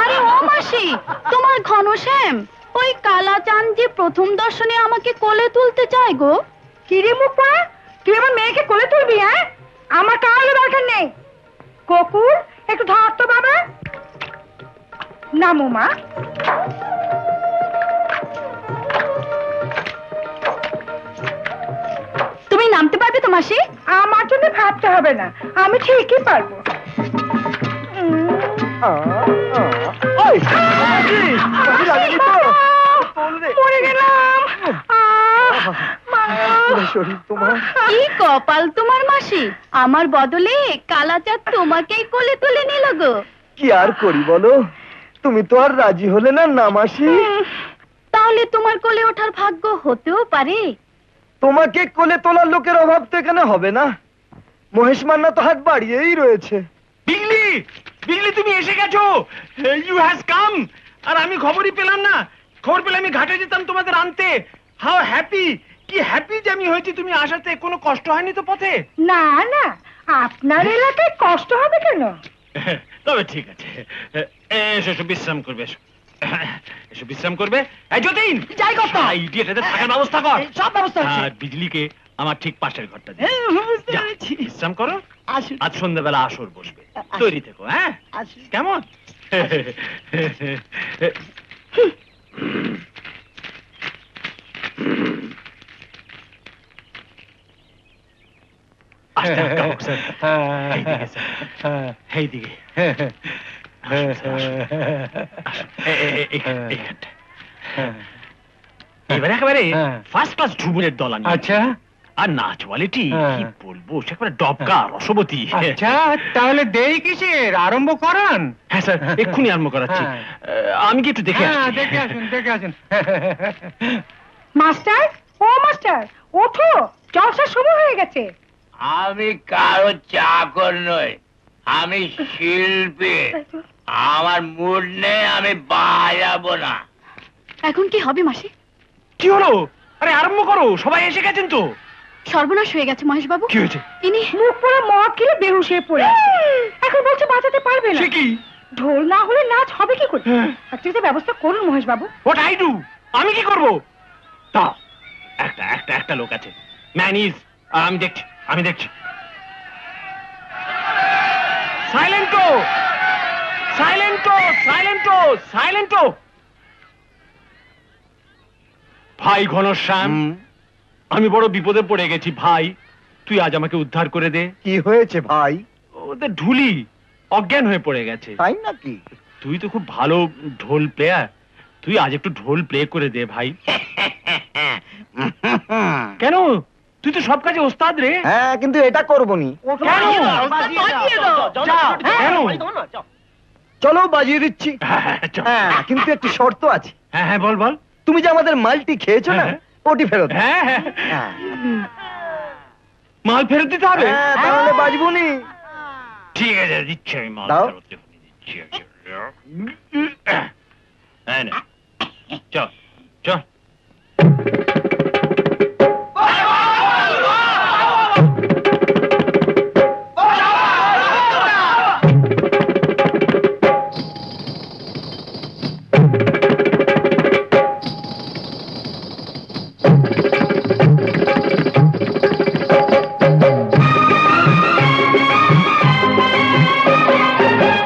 আরে ও মাসি, তোমার ঘনশ্যাম ওই কালাচাঁদ যে প্রথম দর্শনে আমাকে কোলে তুলতে চায় গো। কিরে মুপা, তুই আমার মেয়েকে কোলে তুলবি? হ্যাঁ, আমার কারো দরকার নেই। কুকুর, একটু ধর তো বাবা। নামো মা। তুমি নামতে পারবে তো মাসি? আমার জন্য ভাবতে হবে না, আমি ঠিকই পারবো। ওই, মাঝি, মাঝি লাগেনি তো? মরে গেলাম। শরীর তোমার। কি কপাল তোমার মাসি, আমার বদলে কালাচাঁদ তোমাকেই কোলে তুলে নিল গো। কি আর করি বলো, তুমি তো আর রাজি হলে না। না মাসি, তাহলে তোমার কোলে ওঠার ভাগ্য হতেও পারে। তোমাকে কোলে তোলার লোকের অভাব তো এখানে হবে না। মহেশ মান্না তো হাত বাড়িয়েই রয়েছে। বিজলি, বিজলি তুমি এসে গেছো। You has come. আর আমি খবরই পেলাম না। খবর পেলে আমি ঘাটে যেতাম তোমাদের আনতে। হাউ হ্যাপি, কি হ্যাপি যে আমি হয়েছি তুমি আসাতে। কোনো কষ্ট হয়নি তো পথে? না না, আপনার এলাকায় কষ্ট হবে কেন? তবে ঠিক আছে, এসো এসো, বিশ্রাম করবে। এসো এসো, বিশ্রাম করবে। এই যতীন, যাই কথা। ইডিয়েটদের থাকার ব্যবস্থা কর। সব ব্যবস্থা হচ্ছে। আর বিজলিকে আমার ঠিক পাশের ঘরটা দে। যা, বিশ্রাম করো। আজ সন্ধ্যাবেলা আসর বসবে, তৈরি থেকো। হ্যাঁ, কেমন? এইদিকে এবারে একেবারে ফার্স্ট ক্লাস ঝুমুরের দল আনি। আচ্ছা, আর নাচ কোয়ালিটি কি বলবো, সে একেবারে ডবকা রসবতী। আচ্ছা, তাহলে দেরি কিসের, আরম্ভ করান। হ্যাঁ স্যার, এক্ষুনি আরম্ভ করাচ্ছি। আমি কি একটু দেখে আসছি? দেখে আসুন, দেখে আসুন। মাস্টার, ও মাস্টার, ওঠো, জলসার সময় হয়ে গেছে। আমি কারো চাকর নই, আমি শিল্পী। আমার মুড নেই, আমি বাজাবো না। এখন কি হবে মাসি? কি হলো? আরে আরম্ভ করো, সবাই এসে গেছেন তো। সর্বনাশ হয়ে গেছে মহেশ বাবু। কি হয়েছে? ইনি মুখ পুরো মদ খেলে বেহুশ হয়ে পড়ে আছে। এখন বলছে বাজাতে পারবে না। সে কি? ঢোল না হলে নাচ হবে কি করে? একটা তো ব্যবস্থা করুন মহেশ বাবু। What I do? আমি কি করব? তা একটা একটা একটা লোক আছে, ম্যানিজ। আমি দেখছি, আমি দেখছি। সাইলেন্টো, সাইলেন্টো, সাইলেন্টো, সাইলেন্টো। ভাই ঘনশ্যাম, আমি বড় বিপদে পড়ে গেছি ভাই, তুই আজ আমাকে উদ্ধার করে দে। কি হয়েছে ভাই? ওদের ঢুলি অজ্ঞান হয়ে পড়ে গেছে। তাই নাকি? তুই তো খুব ভালো ঢোল প্লেয়ার, তুই আজ একটু ঢোল প্লে করে দে ভাই। কেন? তুই তো সব কাজে ওস্তাদ রে। হ্যাঁ, কিন্তু এটা করবনি। কেন? কেন? চলো বাজিয়ে দিচ্ছি। চল। হ্যাঁ, কিন্তু একটি শর্ত আছে। হ্যাঁ হ্যাঁ, বল বল। তুমি যে আমাদের মালটি খেয়েছো না, হ্যাঁ। ওটি ফেরত দাও। হ্যাঁ হ্যাঁ। হ্যাঁ। মাল ফেরত দিতে হবে? তাহলে বাজবো নি। ঠিক আছে, দিচ্ছি আমি মাল দাও। ফেরত দিচ্ছি। এই নে, চল চল।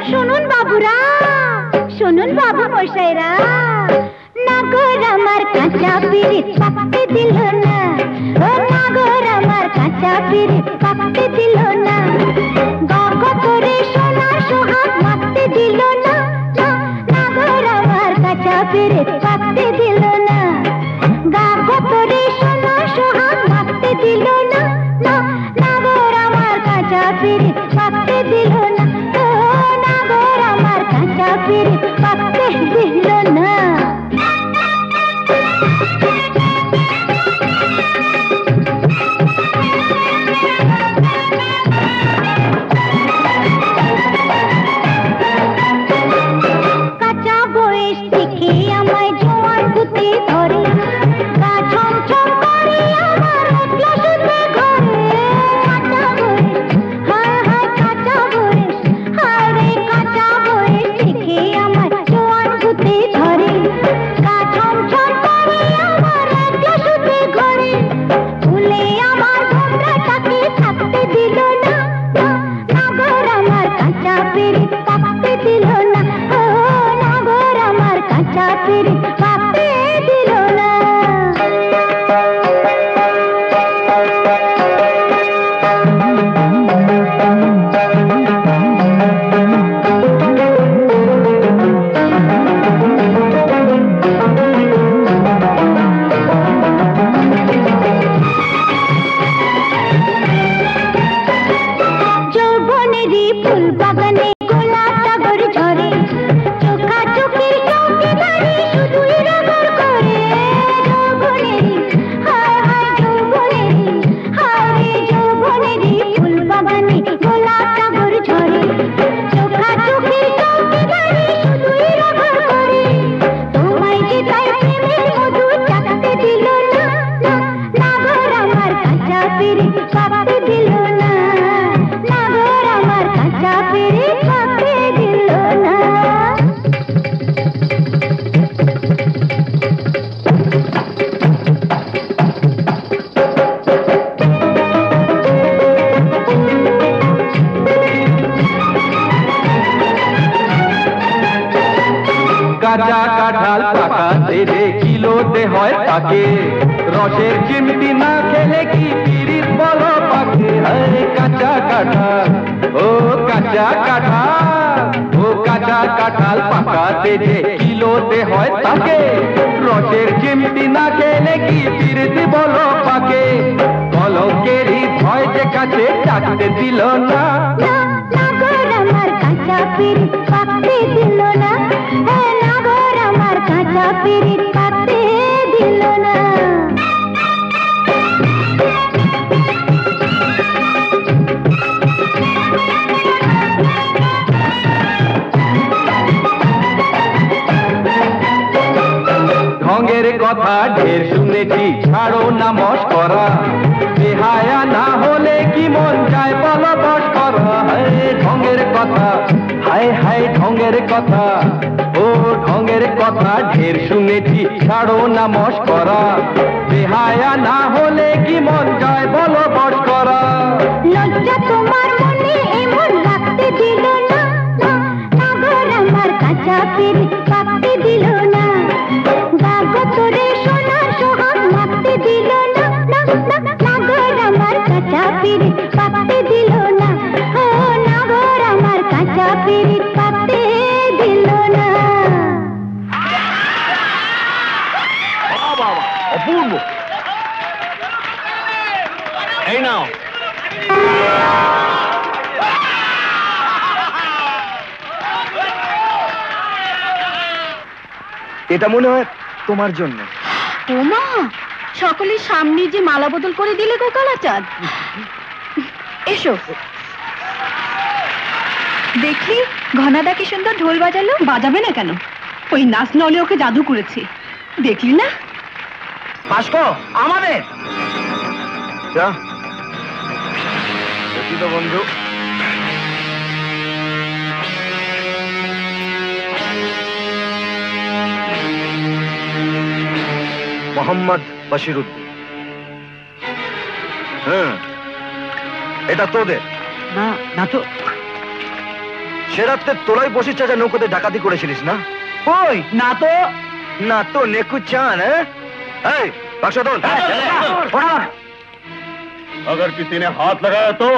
শুনুন বাবুরা, শুনুন বাবু মশাইরা, নাগর আমার কাঁচা পিরিত পাকতে দিল না, ও নাগর আমার কাঁচা পিরিত পাকতে দিল না, গগ করে সোনার সোহাগ মাখতে দিল না, নাগর আমার কাঁচা পিরিত পাকতে দিল না, গগ করে সোনার সোহাগ মাখতে দিল না, নাগর আমার কাঁচা পিরিত পাকতে দিল না, নাগর আমার কাঁচা পিরিত পাকতে দিল না। কাঁচা বয়স থেকে আমায় জোয়ান পুঁতে ধরে, গা ছমছম করে আমার উঠল সুন্দর ঘরে, কাঁচা বয়স, হায় হায় কাঁচা বয়স, হায় রে কাঁচা বয়স থেকে আমায় জোয়ান পুঁতে ধরে, গা ছমছম করে আমার উঠল সুন্দর ঘরে, ফুলে আমার ঘোমরাটাকে থাকতে দিল না, নাগর আমার কাঁচা পিরিত পাকতে দিল না, ও নাগর আমার কাঁচা পিরিত পাকতে দিল না। যৌবনেরই ফুল বাগানে গোলাপ টাগর ঝরে, চোখা চোখের চৌকিদারি শুধুই রগর করে, যৌবনেরই, হায় হায় যৌবনেরই, হায় রে যৌবনেরই ফুল বাগানে গোলাপ টাগর ঝরে, চোখা চোখের চৌকিদারি শুধুই রগর করে, তোমায় যে তাই প্রেমের মধু চাকতে দিল না, নাগর আমার কাঁচা পিরিত পাকতে দিল না, নাগর আমার কাঁচা পিরিত পাকতে দিল না। কাঁচা কাঁঠাল পাকাতে রে কিলোতে হয় তাকে, রসের চিমটি না খেলে কি পিরিত বলো পাকে, আরে কাঁচা কাঁঠাল, ও কাঁচা কাঁঠাল, ও কাঁচা কাঁঠাল পাকাতে যে কিলোতে হয় তাকে, রসের চিমটি না খেলে কি পিরিত বলো পাকে, কলঙ্কেরই ভয় যে কাছে ডাকতে দিল না, নাগর আমার কাঁচা পিরিত পাকতে দিল না, নাগর আমার কাঁচা পিরিত পাকতে দিল না। ঢঙ্গের কথা ঢের শুনেছি, ছাড়ো না মস্করা, বেহায়া না হলে কি মন যায় বলো বস করা, ঢঙ্গের কথা, হায় হায় ঢঙ্গের কথা, ও ঢঙ্গের কথা ঢের শুনেছি, ছাড়ো না মস্করা, বেহায়া না হলে কি মন যায় বলো বস করা, লজ্জা তোমার মনে এমন রাখতে দিল না, নাগর আমার কাঁচা পিরিত পাকতে দিল না, গাগতরে সোনার সোহাগ মাখতে দিল না, নাগর আমার কাঁচা পিরিত পাকতে দিল না, ও নাগর আমার কাঁচা পিরিত পাকতে দিল না। অপূর্ব, এই নাও। এটা মনে হয় তোমার জন্য। ওমা, সকলের সামনে যে মালা বদল করে দিলে গো কালাচাঁদ। এসো। দেখলি ঘনাদা কি সুন্দর ঢোল বাজালো। বাজাবে না কেন? ওই নাচ নলে ওকে জাদু করেছে, দেখলি না? বাস্কো আমাদের বন্ধু। মোহাম্মদ বশিরউদ্দিন। এটা তোদের? না না তো। সে রাত্রে তোরাই বসির চাচা নৌকোতে ডাকাতি করেছিলিস না? ওই না তো। না তো নেকু চান। এই বাক্স তোল। अगर किसी ने हाथ लगाया तो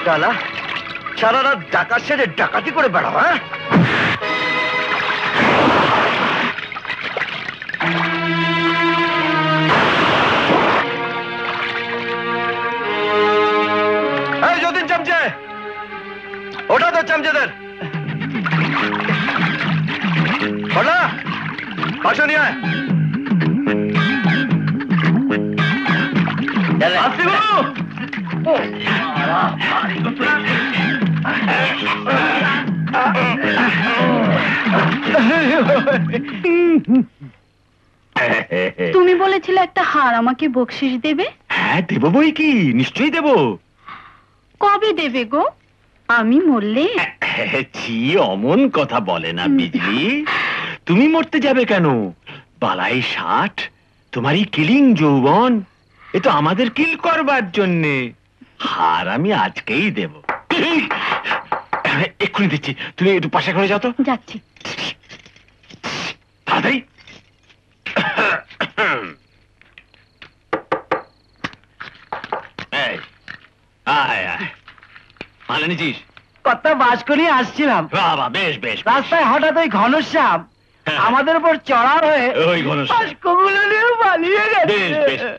ডালা সারা রাত ডাকাত সেজে ডাকাতি করে বেড়াও। হ্যাঁ এই যতীন চামচে, ওটা তো চামচেদের। বলা বাক্স নিয়ে আয়। তুমি বলেছিলে একটা হার আমাকে বকশিস দেবে। হ্যাঁ দেবো বই কি, নিশ্চয়ই দেবো। কবে দেবে গো? আমি মরলে? ছি, অমন কথা বলে না বিজলি। তুমি মরতে যাবে কেন? বালাই 60, তোমারই কিলিং যৌবন, এ তো আমাদের কিল করবার জন্যে। হার আমি আজকেই দেব। এক্ষুনি দিচ্ছি, তুমি একটু পাশে করে যাও তো। যাচ্ছি। তাড়াতাড়ি। এই, আয় আয়। মাল এনেছিস? কত বাস করে আসছিলাম, বাবা বেশ বেশ। রাস্তায় হঠাৎ ওই ঘনশ্যাম আমাদের উপর চড়ার হয়ে ওই ঘনশ্যাম। বাস্কগুলো নিয়ে পালিয়ে বেশ, বেশ। গেছে।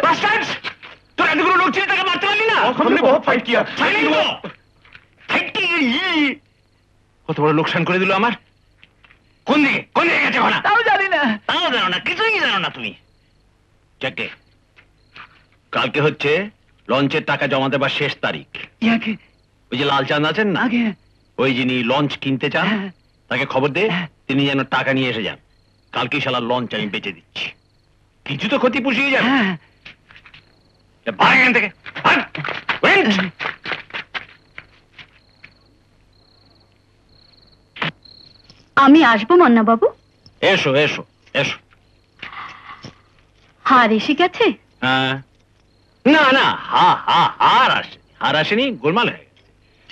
বাস্টার্ড! তোর এতগুলো লোক ছিল, তাকে মারতে পারলি না? फाइट किया কত বড় লোকসান করে দিল আমার। কোন দিকে গেছে ঘোড়া? তাও জানি না। তাও জানো না, কিছুই জানো না তুমি। যাকে কালকে হচ্ছে লঞ্চের টাকা জমা দেবার শেষ তারিখ। ইয়াকে ওই যে লালচাঁদ আছেন না, আগে ওই যিনি লঞ্চ কিনতে চান, হ্যাঁ। তাকে খবর দে হ্যাঁ। তিনি যেন টাকা নিয়ে এসে যান। কালকেই শালা লঞ্চ আমি বেচে দিচ্ছি, কিছু তো ক্ষতি পুষিয়ে যাবে। হ্যাঁ। ভাগ এখান থেকে, ভাগ। ওয়েট। আমি আসবো মান্না বাবু। এসো এসো এসো। হার এসে গেছে? হ্যাঁ। না না, হার আসেনি, গোলমাল হয়ে গেছে।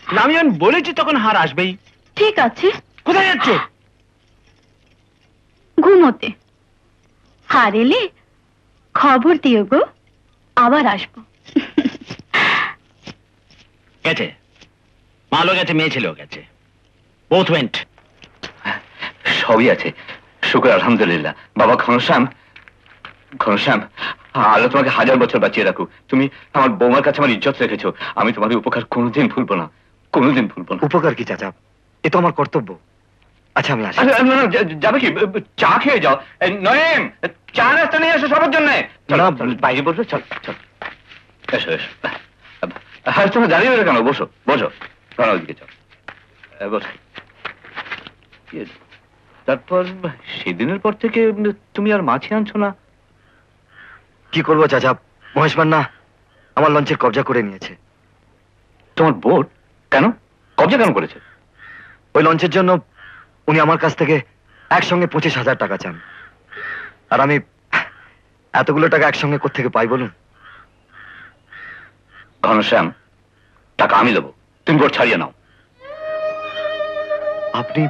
কিন্তু আমি যখন বলেছি তখন হার আসবেই। ঠিক আছে, কোথায় যাচ্ছ? ঘুমোতে। হার এলে খবর দিও গো, আবার আসবো। গেছে, মালও গেছে, মেয়ে ছেলেও গেছে, বোথ ওয়েন্ট। সবই আছে, শুক্র আলহামদুলিল্লাহ। বাবা ঘনশ্যাম, ঘনশ্যাম, আল্লাহ তোমাকে 1000 বছর বাঁচিয়ে রাখুক। তুমি আমার বৌমার কাছে আমার ইজ্জত রেখেছো। আমি তোমাদের উপকার কোনোদিন ভুলবো না, কোনোদিন ভুলবো না। উপকার কি চাচা, এ তো আমার কর্তব্য। আচ্ছা আমি আসি। না, না, যাবে কি? চা খেয়ে যাও। নয়েম, চা নাস্তা নিয়ে এসো সবার জন্য। বাইরে বসবে, চল চল, এসো এসো। হ্যাঁ, তোমরা দাঁড়িয়ে রয়েছো কেন? বসো বসো, শোনো ওইদিকে চল, বসো। তারপর সেদিনের পর থেকে তুমি আর মাছি আনছো না? কি করবো চাচা, মহেশ মান্না আমার লঞ্চের কবজা করে নিয়েছে। তোমার বোট? কেন কবজা কেন করেছে? ওই লঞ্চের জন্য উনি আমার কাছ থেকে একসঙ্গে 25,000 টাকা চান। আর আমি এতগুলো টাকা একসঙ্গে কোত্থেকে পাই বলুন? ঘনশ্যাম, টাকা আমি দেবো, তুমি বোট ছাড়িয়ে নাও। আপনি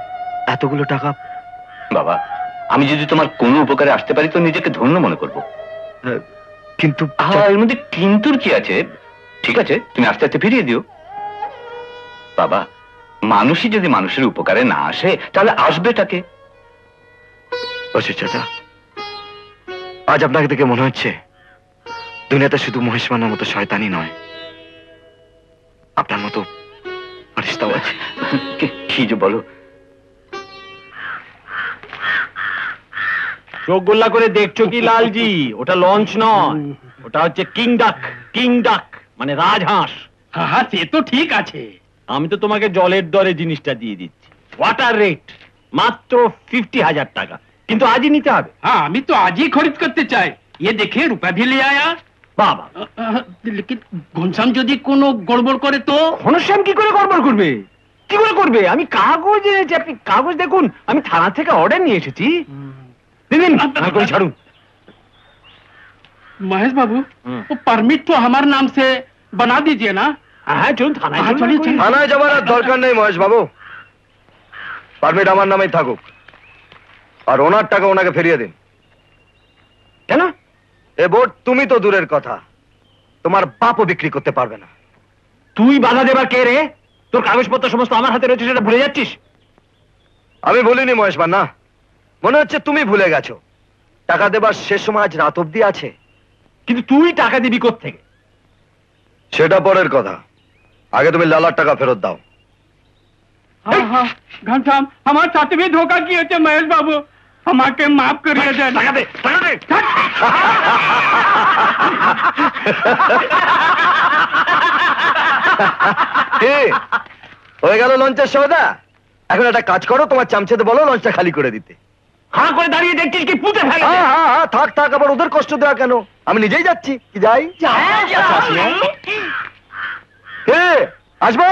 এতগুলো টাকা? বাবা, আমি যদি তোমার কোনো উপকারে আসতে পারি তো নিজেকে ধন্য মনে করবো। কিন্তু এর মধ্যে কিন্তুর কি আছে? ঠিক আছে, তুমি আস্তে আস্তে ফিরিয়ে দিও। বাবা, মানুষই যদি মানুষের উপকারে না আসে তাহলে আসবেটাকে? বসে চাচা, আজ আপনাকে দেখে মনে হচ্ছে দুনিয়াতে শুধু মহেশ মান্নার মতো শয়তানি নয়, আপনার মতো ফেরেশতাও আছে। কি যে বলো। চোখ গোল্লা করে দেখছো কি লালজি? ওটা লঞ্চ নয়, ওটা হচ্ছে কিং ডাক। কিং ডাক মানে রাজহাঁস। হ্যাঁ, সে তো ঠিক আছে। আমি তো তোমাকে জলের দরে জিনিসটা দিয়ে দিচ্ছি। ওয়াটার রেট মাত্র 50,000 টাকা, কিন্তু আজই নিতে হবে। हाँ, আমি তো আজই খরিদ করতে চাই। ये देखिए रुपया भी ले आया। বাবা, लेकिन घनश्याम যদি কোনো গড়বড় করে তো? ঘনশ্যাম কি করে গড়বড় করবে? কি করে করবে? আমি কাগজ এনেছি, আপনি কাগজ দেখুন। আমি থানা থেকে অর্ডার নিয়ে এসেছি। দিন করে ছাড়ুন। महेश बाबू, वो परमिट तो हमारे नाम से बना दीजिए ना। হ্যাঁ চলুন থানায়। হ্যাঁ, চলুন, চলুন। থানায় যাবার আর দরকার নেই মহেশ বাবু, পারমিট আমার নামেই থাকুক। আর ওনার টাকা ওনাকে ফিরিয়ে দিন। কেন? এ বোট তুমি তো দূরের কথা, তোমার বাপও বিক্রি করতে পারবে না। তুই বাধা দেবার কে রে? তোর কাগজপত্র সমস্ত আমার হাতে রয়েছে, সেটা ভুলে যাচ্ছিস? আমি ভুলিনি মহেশ মান্না, মনে হচ্ছে তুমি ভুলে গেছো। টাকা দেবার শেষ সময় আজ রাত অব্দি আছে। কিন্তু তুই টাকা দিবি কোত্থেকে? সেটা পরের কথা, আগে তুমি লালার টাকা ফেরত দাও। हाँ हाँ, घनश्याम हमारे साथ भी धोखा किए थे महेश बाबू, हमारे माफ करिए देना। টাকা দে, টাকা দে। কি হয়ে গেল লঞ্চের সৌদা? এখন একটা কাজ করো, তোমার চামচেতে বলো লঞ্চটা খালি করে দিতে। হাঁ করে দাঁড়িয়ে দেখছিস কি পুঁতে ফেলে? হ্যাঁ হ্যাঁ হ্যাঁ, থাক থাক, আবার ওদের কষ্ট দেওয়া কেন? আমি নিজেই যাচ্ছি। কি যাই? আচ্ছা, আসি, হ্যাঁ? কে আসবো?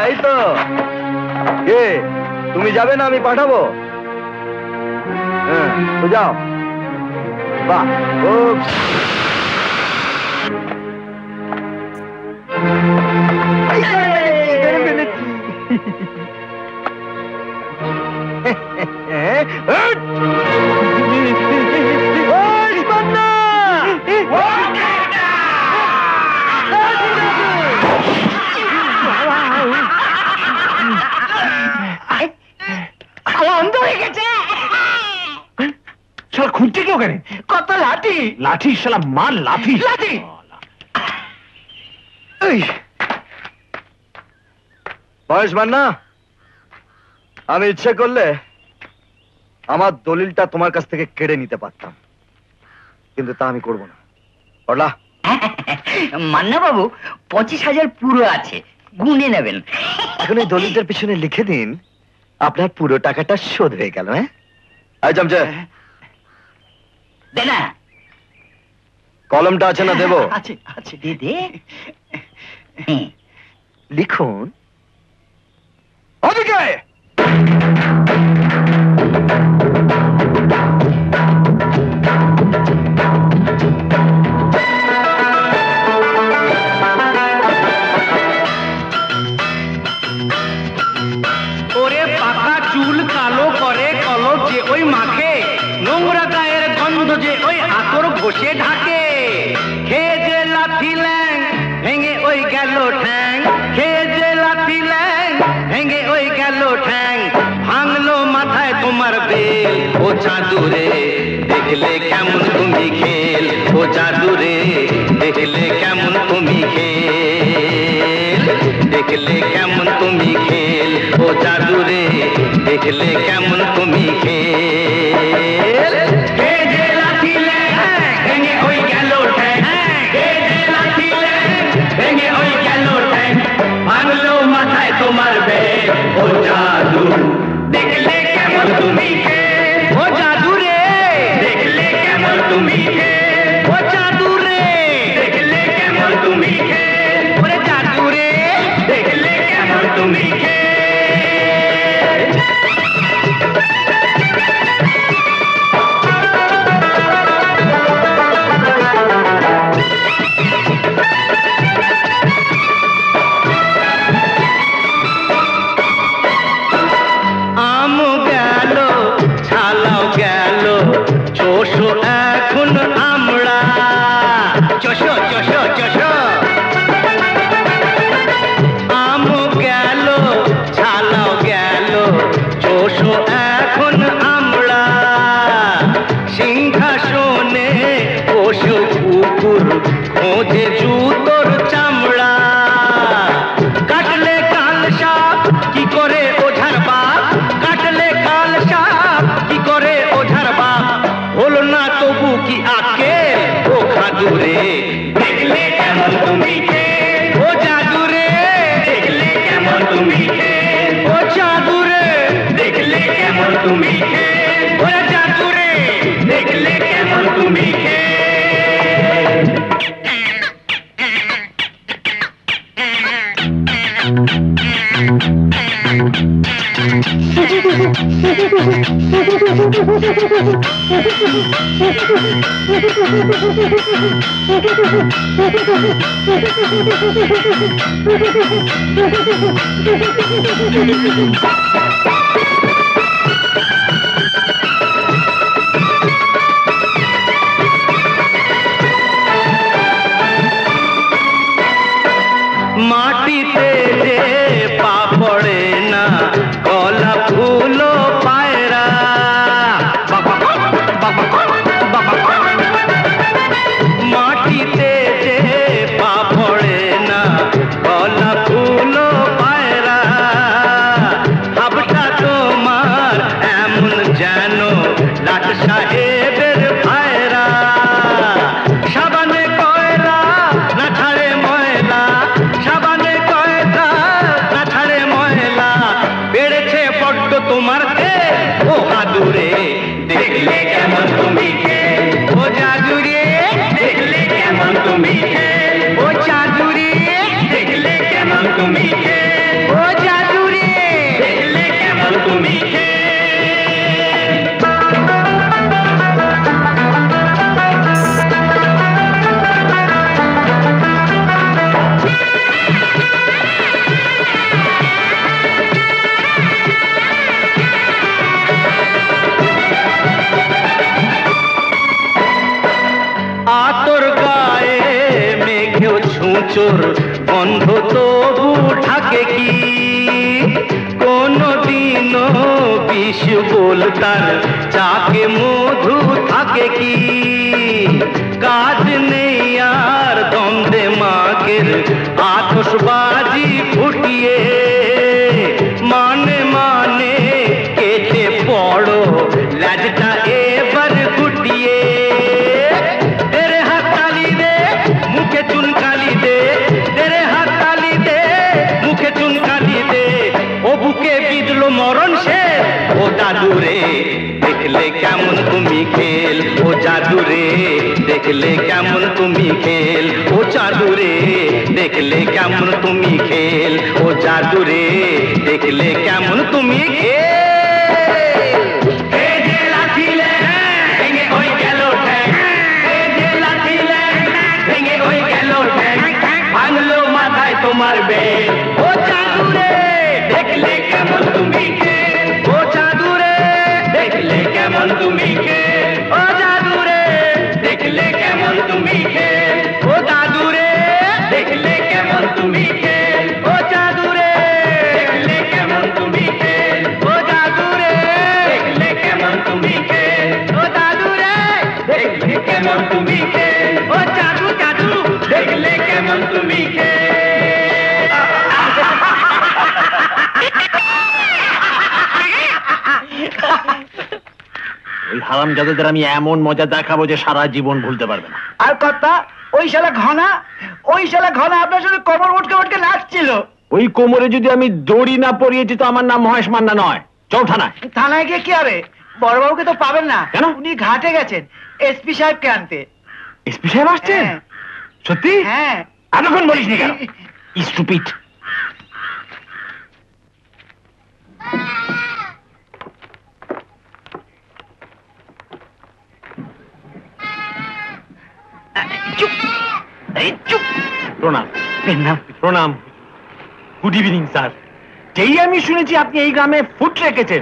এই তো তুমি যাবে না আমি পাঠাবো? হ্যাঁ তো যাও। বাহ, খুব অন্ধ হয়ে গেছে। শালা খুঁজছে কি ওখানে? কত লাঠি লাঠি, শালা মার লাঠি। লাঠি। বয়স মান্না, আমি ইচ্ছে করলে আমার দলিলটা তোমার কাছ থেকে কেড়ে নিতে পারতাম, কিন্তু তা আমি করব না। পড়লা মান্না বাবু 25,000 পুরো আছে, গুনে নেবেন। এখন এই দলিলটার পিছনে লিখে দিন আপনার পুরো টাকাটা শোধ হয়ে গেল। হ্যাঁ আই চামচে দে না। কলমটা আছে না দেবো? আছে আছে, দে দে। লিখুন ওদিকে। ওরে পাকা চুল কালো করে কলপ যে ওই মাখে, নোংরা গায়ের গন্ধ যে ওই আতর ঘষে ঢাকে। খেয়ে যে লাথি ল্যাং ভেঙে ওই গেল ঠ্যাং, খেয়ে যে লাথি ল্যাং ভেঙে ওই গেল ঠ্যাং। ভাঙলো মাথায় তোমার বেল, ও চাঁদুরে দেখলে কেমন তুমি খেল, ও চাঁদুরে দেখলে কেমন তুমি খেল, দেখলে কেমন তুমি খেল, ও জাদুরে দেখলে কেমন তুমি খেল। কে যে লাথি ল্যাং ভেঙে ওই গেল ঠ্যাং, কে যে লাথি ল্যাং ভেঙে ওই গেল ঠ্যাং। ভাঙলো মাথায় তোমার বেল, ও জাদু দেখলে কেমন তুমি খেল, ও জাদুরে দেখলে কেমন তুমি খেল, ও জাদুরে দেখলে কেমন তুমি খেল, ওরে জাদুরে দেখলে কেমন তুমি খেল। আম গেল ছালাও গেল, চোষো এখন আমরা, চোষো চোষো চোষো। আম গেল ছালাও গেল, চোষো এখন আমরা। সিংহাসনে বসে কুকুর খোঁজে জুতোর চামড়া। কাটলে কাল সাপ কি করে ওঝার বাপ, কাটলে কাল সাপ কি করে ওঝার বাপ। হলো না তবু কি আকেল, ও খাদুরে দেখলে কেমন তুমি খেল, ও জাদুরে দেখলে কেমন তুমি খেল, ও জাদুরে দেখলে কেমন তুমি খেল, ও জাদুরে দেখলে কেমন তুমি খেল। মাটিতে যে পা পড়ে না, কলা ফুলো পায়রা। মাটিতে যে পা পড়ে না, কলা ফুলো পায়রা। হাবটা তোমার এমন যেন লাট সাহেবের ভাইরা। সাবানে কয়লা না ছাড়ে ময়লা, সাবানে কয়লা না ছাড়ে ময়লা। বেড়েছে বড্ড তোমার তেল, ও জাদুরে দেখলে কেমন তুমি খেল, ও জাদুরে দেখলে কেমন তুমি খেল, ও জাদুরে দেখলে কেমন তুমি খেল, ও জাদুরে দেখলে কেমন তুমি মুসোর গন্ধ তবু ঢাকে কি কোনদিনও বিষ বলতার চাকে মধু থাকে কি কাজ নেই আর দ্বন্দ্বে মাকের আতশবাজি ফুটিয়ে মানে মানে কেটে পড়ো লাজটা এবার গুটিয়ে তেরে হাত তালি দে মুখে চুনকালি দে তেরে হাত তালি দে মুখে চুনকালি দে ও বুকে বিঁধলো মরণ শেষ ও দাদু রে দেখলে কেমন তুমি খেল ও জাদু রে দেখলে কেমন তুমি খেল ও জাদু রে দেখলে কেমন তুমি খেল ও জাদু রে দেখলে কেমন তুমি খেল এই যে লাঠিলে ভেঙে হয়ে গেল ঠ্যাং এই যে লাঠিলে ভেঙে হয়ে গেল ঠ্যাং ভাঙলো মাথায় তোমার বেল ও জাদু রে দেখলে কেমন তুমি খেল ও জাদু রে দেখলে কেমন তুমি খেল ও জাদু রে দেখলে কেমন তুমি খেল ও জাদু রে দেখলে কেমন তুমি খেল ও জাদু রে দেখলে কেমন তুমি খেল ও জাদু রে দেখলে কেমন তুমি খেল ও জাদু রে দেখলে কেমন তুমি খেল ও জাদু জাদু দেখলে কেমন তুমি খেল ওই হারামজাদাদের আমি এমন মজা দেখাবো যে সারা জীবন ভুলতে পারবে না। আর কথা ওই শালা ঘনা আপনার সাথে কবর উঠকে উঠকে নাচছিল। ওই কোমরে যদি আমি দড়ি না পরিয়েছি তো আমার নাম মহেশ মান্না নয়। চল থানায়। থানায় গিয়ে কি হবে? বড়বাবুকে তো পাবেন না। কেন? উনি ঘাটে গেছেন এসপি সাহেবকে আনতে। এসপি সাহেব আসছেন? হ্যাঁ। সত্যি? হ্যাঁ। এতক্ষণ বলিসনি কেন? স্টুপিড। চুপ এই চুপ। প্রণাম। প্রণাম। প্রণাম। Good evening sir. যেই আমি শুনেছি আপনি এই গ্রামে ফুট রেখেছেন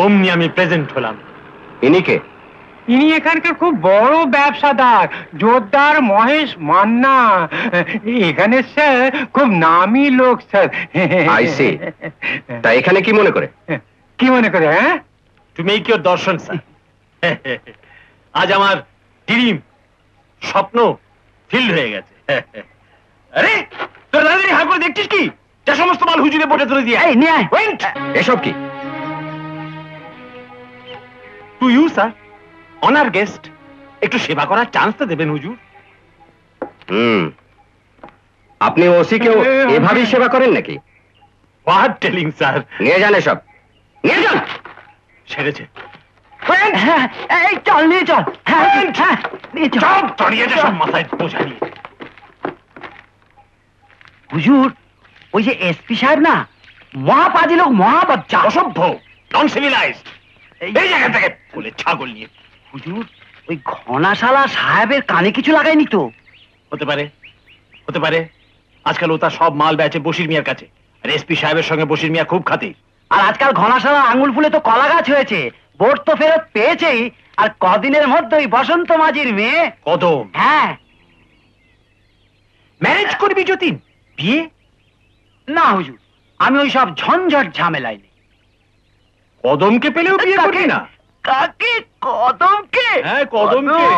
অমনি আমি প্রেজেন্ট হলাম। ইনি কে? ইনি এখানকার খুব বড় ব্যবসাদার জোরদার মহেশ মান্না। এখানে স্যার খুব নামি লোক স্যার। I see. তা এখানে কি মনে করে? কি মনে করে? হ্যাঁ, টু মেক ইউর দর্শন স্যার। আজ আমার ড্রিম স্বপ্ন ফিল্ড হয়ে গেছে। আরে তোর দাদারি হাঁ করে দেখছিস কি? যা সমস্ত মাল হুজুরে পড়ে তুলে দিয়ে এই নিয়ে আয়। ওয়েন্ট এসব কি? To you sir, honour guest, একটু সেবা করার চান্স তো দেবেন হুজুর। আপনি ওসিকেও এভাবেই সেবা করেন নাকি? What telling sir. নিয়ে যান এসব, নিয়ে যান। সেরেছে। হ্যাঁ, এই চল নিয়ে চল। হ্যাঁ, হ্যাঁ, নিয়ে চল। সব দাঁড়িয়ে সব মাথায় বোঝা নিয়ে। হুজুর ওই যে এসপি সাহেব না মহাপাজি লোক, মহাবাচ্চা, অসভ্য, নন সিভিলাইজড। এই জায়গা থেকে বলে ছাগল নিয়ে। হুজুর ওই ঘনাশালা সাহেবের কানে কিছু লাগায়নি তো? হতে পারে, হতে পারে। আজকাল ও তার সব মাল বেচে বশির মিয়ার কাছে, আর এসপি সাহেবের সঙ্গে বশির মিয়া খুব খাতির। আর আজকাল ঘনাশালা আঙুল ফুলে তো কলা গাছ হয়েছে, ভোট তো ফেরত পেয়েছেই। আর কদিনের মধ্যেই বসন্ত মাঝির মেয়ে কদম। হ্যাঁ। ম্যারেজ করবি যতীন? বিয়ে? না হুজুর, আমি ওই সব ঝঞ্ঝট ঝামেলায় নেই। কদমকে পেলেও বিয়ে করবি না? কাকে? কদমকে? হ্যাঁ, কদমকে।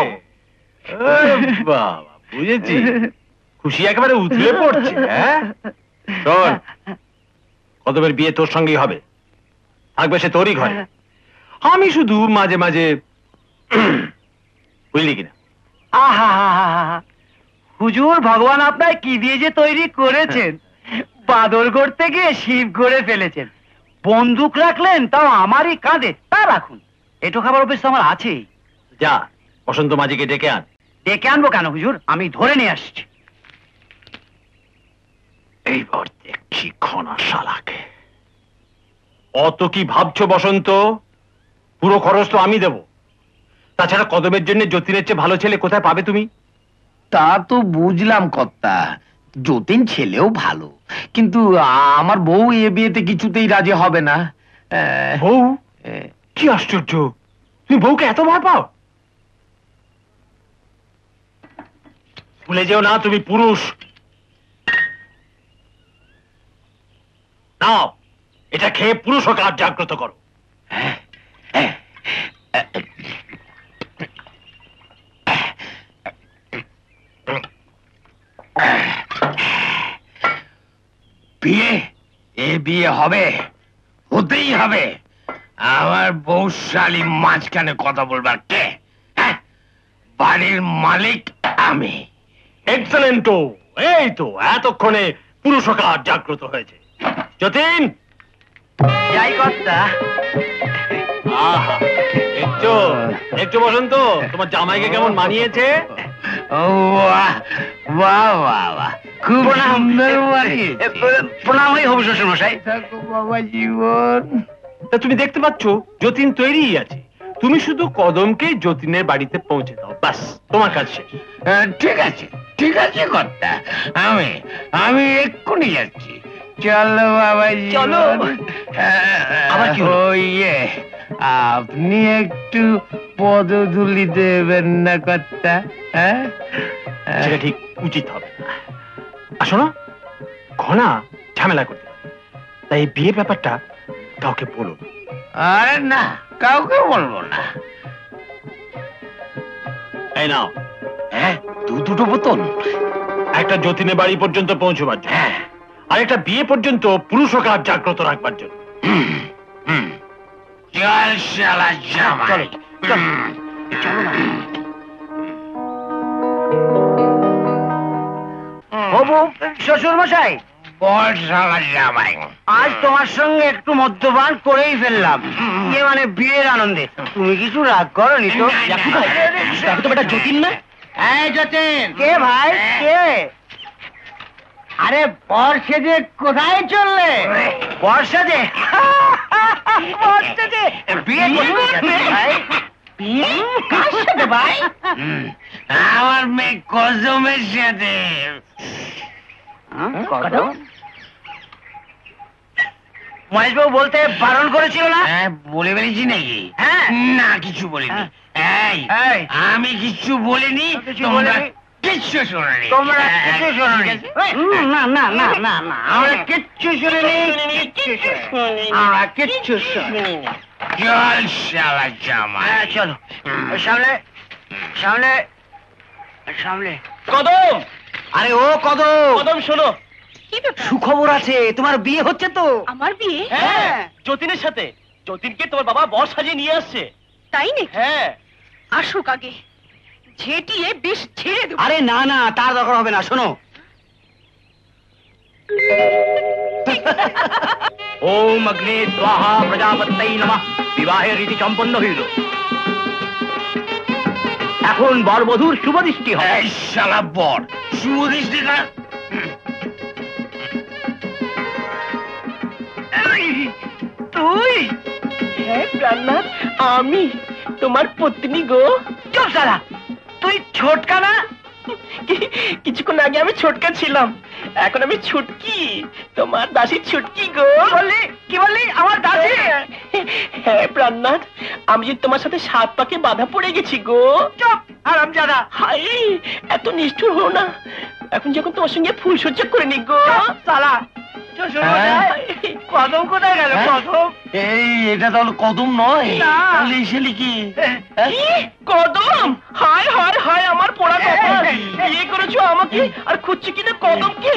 বাবা, বুঝেছি। খুশি একেবারে উতলে পড়ছে। হ্যাঁ, শোন, কদমের বিয়ে তোর সঙ্গেই হবে, থাকবে সে তোরই ঘরে। আমি শুধু মাঝে মাঝে, বুঝলি কিনা? আহা, হুজুর ভগবান আপনার কি দিয়ে যে তৈরি করেছেন। বাদর করতে গিয়ে শিব করে ফেলেছেন। বন্দুক রাখলেন তাও আমারই কাঁধে। তা রাখুন, এটো খাবার অভ্যেস তো আমার আছেই। যা, বসন্ত মাঝিকে ডেকে আন। ডেকে আনবো কেন হুজুর? আমি ধরে নিয়ে আসছি। এইবার দেখছি খনা শালাকে। অত কি ভাবছো বসন্ত? পুরো খরচ তো আমি দেব। তাছাড়া কদমের জন্য যতীনের চেয়ে ভালো ছেলে কোথায় পাবে তুমি? তা তো বুঝলাম কর্তা, যতীন ছেলেও ভালো, কিন্তু আমার বউ এ বিয়েতে কিছুতেই রাজি হবে না। বউ? কি আশ্চর্য, তুমি বউকে এত ভয় পাও? ভুলে যেও না তুমি পুরুষ, নাও এটা খেয়ে পুরো সকাল জাগ্রত করো। বিয়ে বিয়ে হবে, হতেই হবে। আমার বৌশালী মাঝখানে কথা বলবার কে? বাড়ির মালিক আমি। এক্সেলেন্টো, এই তো এতক্ষণে পুরো সকাল জাগ্রত হয়েছে। যতীন, যাই কর্তা। আহা, দেখছো দেখছো বসন্ত, তোমার জামাইকে কেমন মানিয়েছে? বাহ বাহ বাহ বাহ, খুব সুন্দর মানিয়েছে। প্রণামই হবু শ্বশুর মশাই। থাকো বাবা জীবন। তা তুমি দেখতে পাচ্ছ যতীন তৈরিই আছে, তুমি শুধু কদমকে যতীনের বাড়িতে পৌঁছে দাও, ব্যাস তোমার কাজ শেষ। ঠিক আছে ঠিক আছে কর্তা, আমি এক্ষুনি যাচ্ছি। চলো বাবা চলো। আবার কি হলো? আপনি একটু পদধূলি দেবেন না কর্তা? সেটা ঠিক উচিত হবে না। আসো না, ঘনা ঝামেলা করতে পারে, তাই বিয়ে ব্যাপারটা কাউকে বলো। আরে না, কাউকে বলবো না। এই নাও, দুটো বোতল। একটা যতীনের বাড়ি পর্যন্ত পৌঁছবার জন্য, আর একটা বিয়ে পর্যন্ত পুরুষ কাজ জাগ্রত রাখবার জন্য। চল শালা জামাই, চলো না। হবু শ্বশুর মশাই, বল শালা জামাই। আজ তোমার সঙ্গে একটু মদ্যপান করেই ফেললাম, ইয়ে মানে বিয়ের আনন্দে। তুমি কিছু রাগ করনি তো? দেখো তো বেটা যতীন না? এই যতীন। কে ভাই কে? আরে বর সেজে কোথায় চললে? বর সেজে? বর সেজে বিয়ে করবে ভাই? বিয়ে কার সাথে ভাই? আমার মেয়ে কদমের সাথে। কদম? মহেশবাবু বলতে বারণ করেছিল না? বলে ফেলেছি নাকি? হ্যাঁ। না, কিছু বলিনি। এই, আমি কিছু বলিনি, কিছু তোমরা বলিনি? কিচ্ছু শোনোনি। তোমরা কিচ্ছু শোনোনি? না না না না না, আমরা কিচ্ছু শুনিনি, কিচ্ছু শুনিনি। আমরা কিচ্ছু শুনিনি। চল শালা জামাই। চলো সামনে সামনে সামনে। কদম, আরে ও কদম, কদম শোনো, কি ব্যাপার? সুখবর আছে, তোমার বিয়ে হচ্ছে তো। আমার বিয়ে? হ্যাঁ। যতীনের সাথে। যতীনকে তোমার বাবা বর সাজিয়ে নিয়ে আসছে। তাই নাকি? হ্যাঁ। আসুক আগে, ঝেঁটিয়ে বেশ ছেড়ে দেবো। আরে না না, তার দরকার হবে না, শোনো। ওম অগ্নে স্বাহা প্রজাপত্যৈ নমঃ। বিবাহের রীতি সম্পন্ন হইল, এখন বর বধূর শুভ দৃষ্টি হবে। এই শালা বর, সুদৃষ্টি না। তুই? হ্যাঁ প্রাণনাথ, আমি তোমার পত্নী গো। চুপ শালা, তুই ছোটকা না? কিছুক্ষণ আগে আমি ছোটকা ছিলাম, এখন আমি ছুটকি, তোমার দাসী ছুটকি গো। কি বললি আমার দাসী? হ্যাঁ প্রাণনাথ, আমি যে তোমার সাথে 7 পাকে বাধা পড়ে গেছি গো। চুপ হারামজাদা। হাই, এত নিষ্ঠুর হো না, এখন যখন তোমার সঙ্গে ফুল সজ্জা করে নি গো। শালা কদম কোথায় গেল? কদম এটা তাহলে কদম নয়, না। তাহলে এই শালি কি? কি? কদম? হায় হায় হায়, আমার পোড়া কপাল, বিয়ে করেছো আমাকে আর খুঁজছি কিনা কদমকে।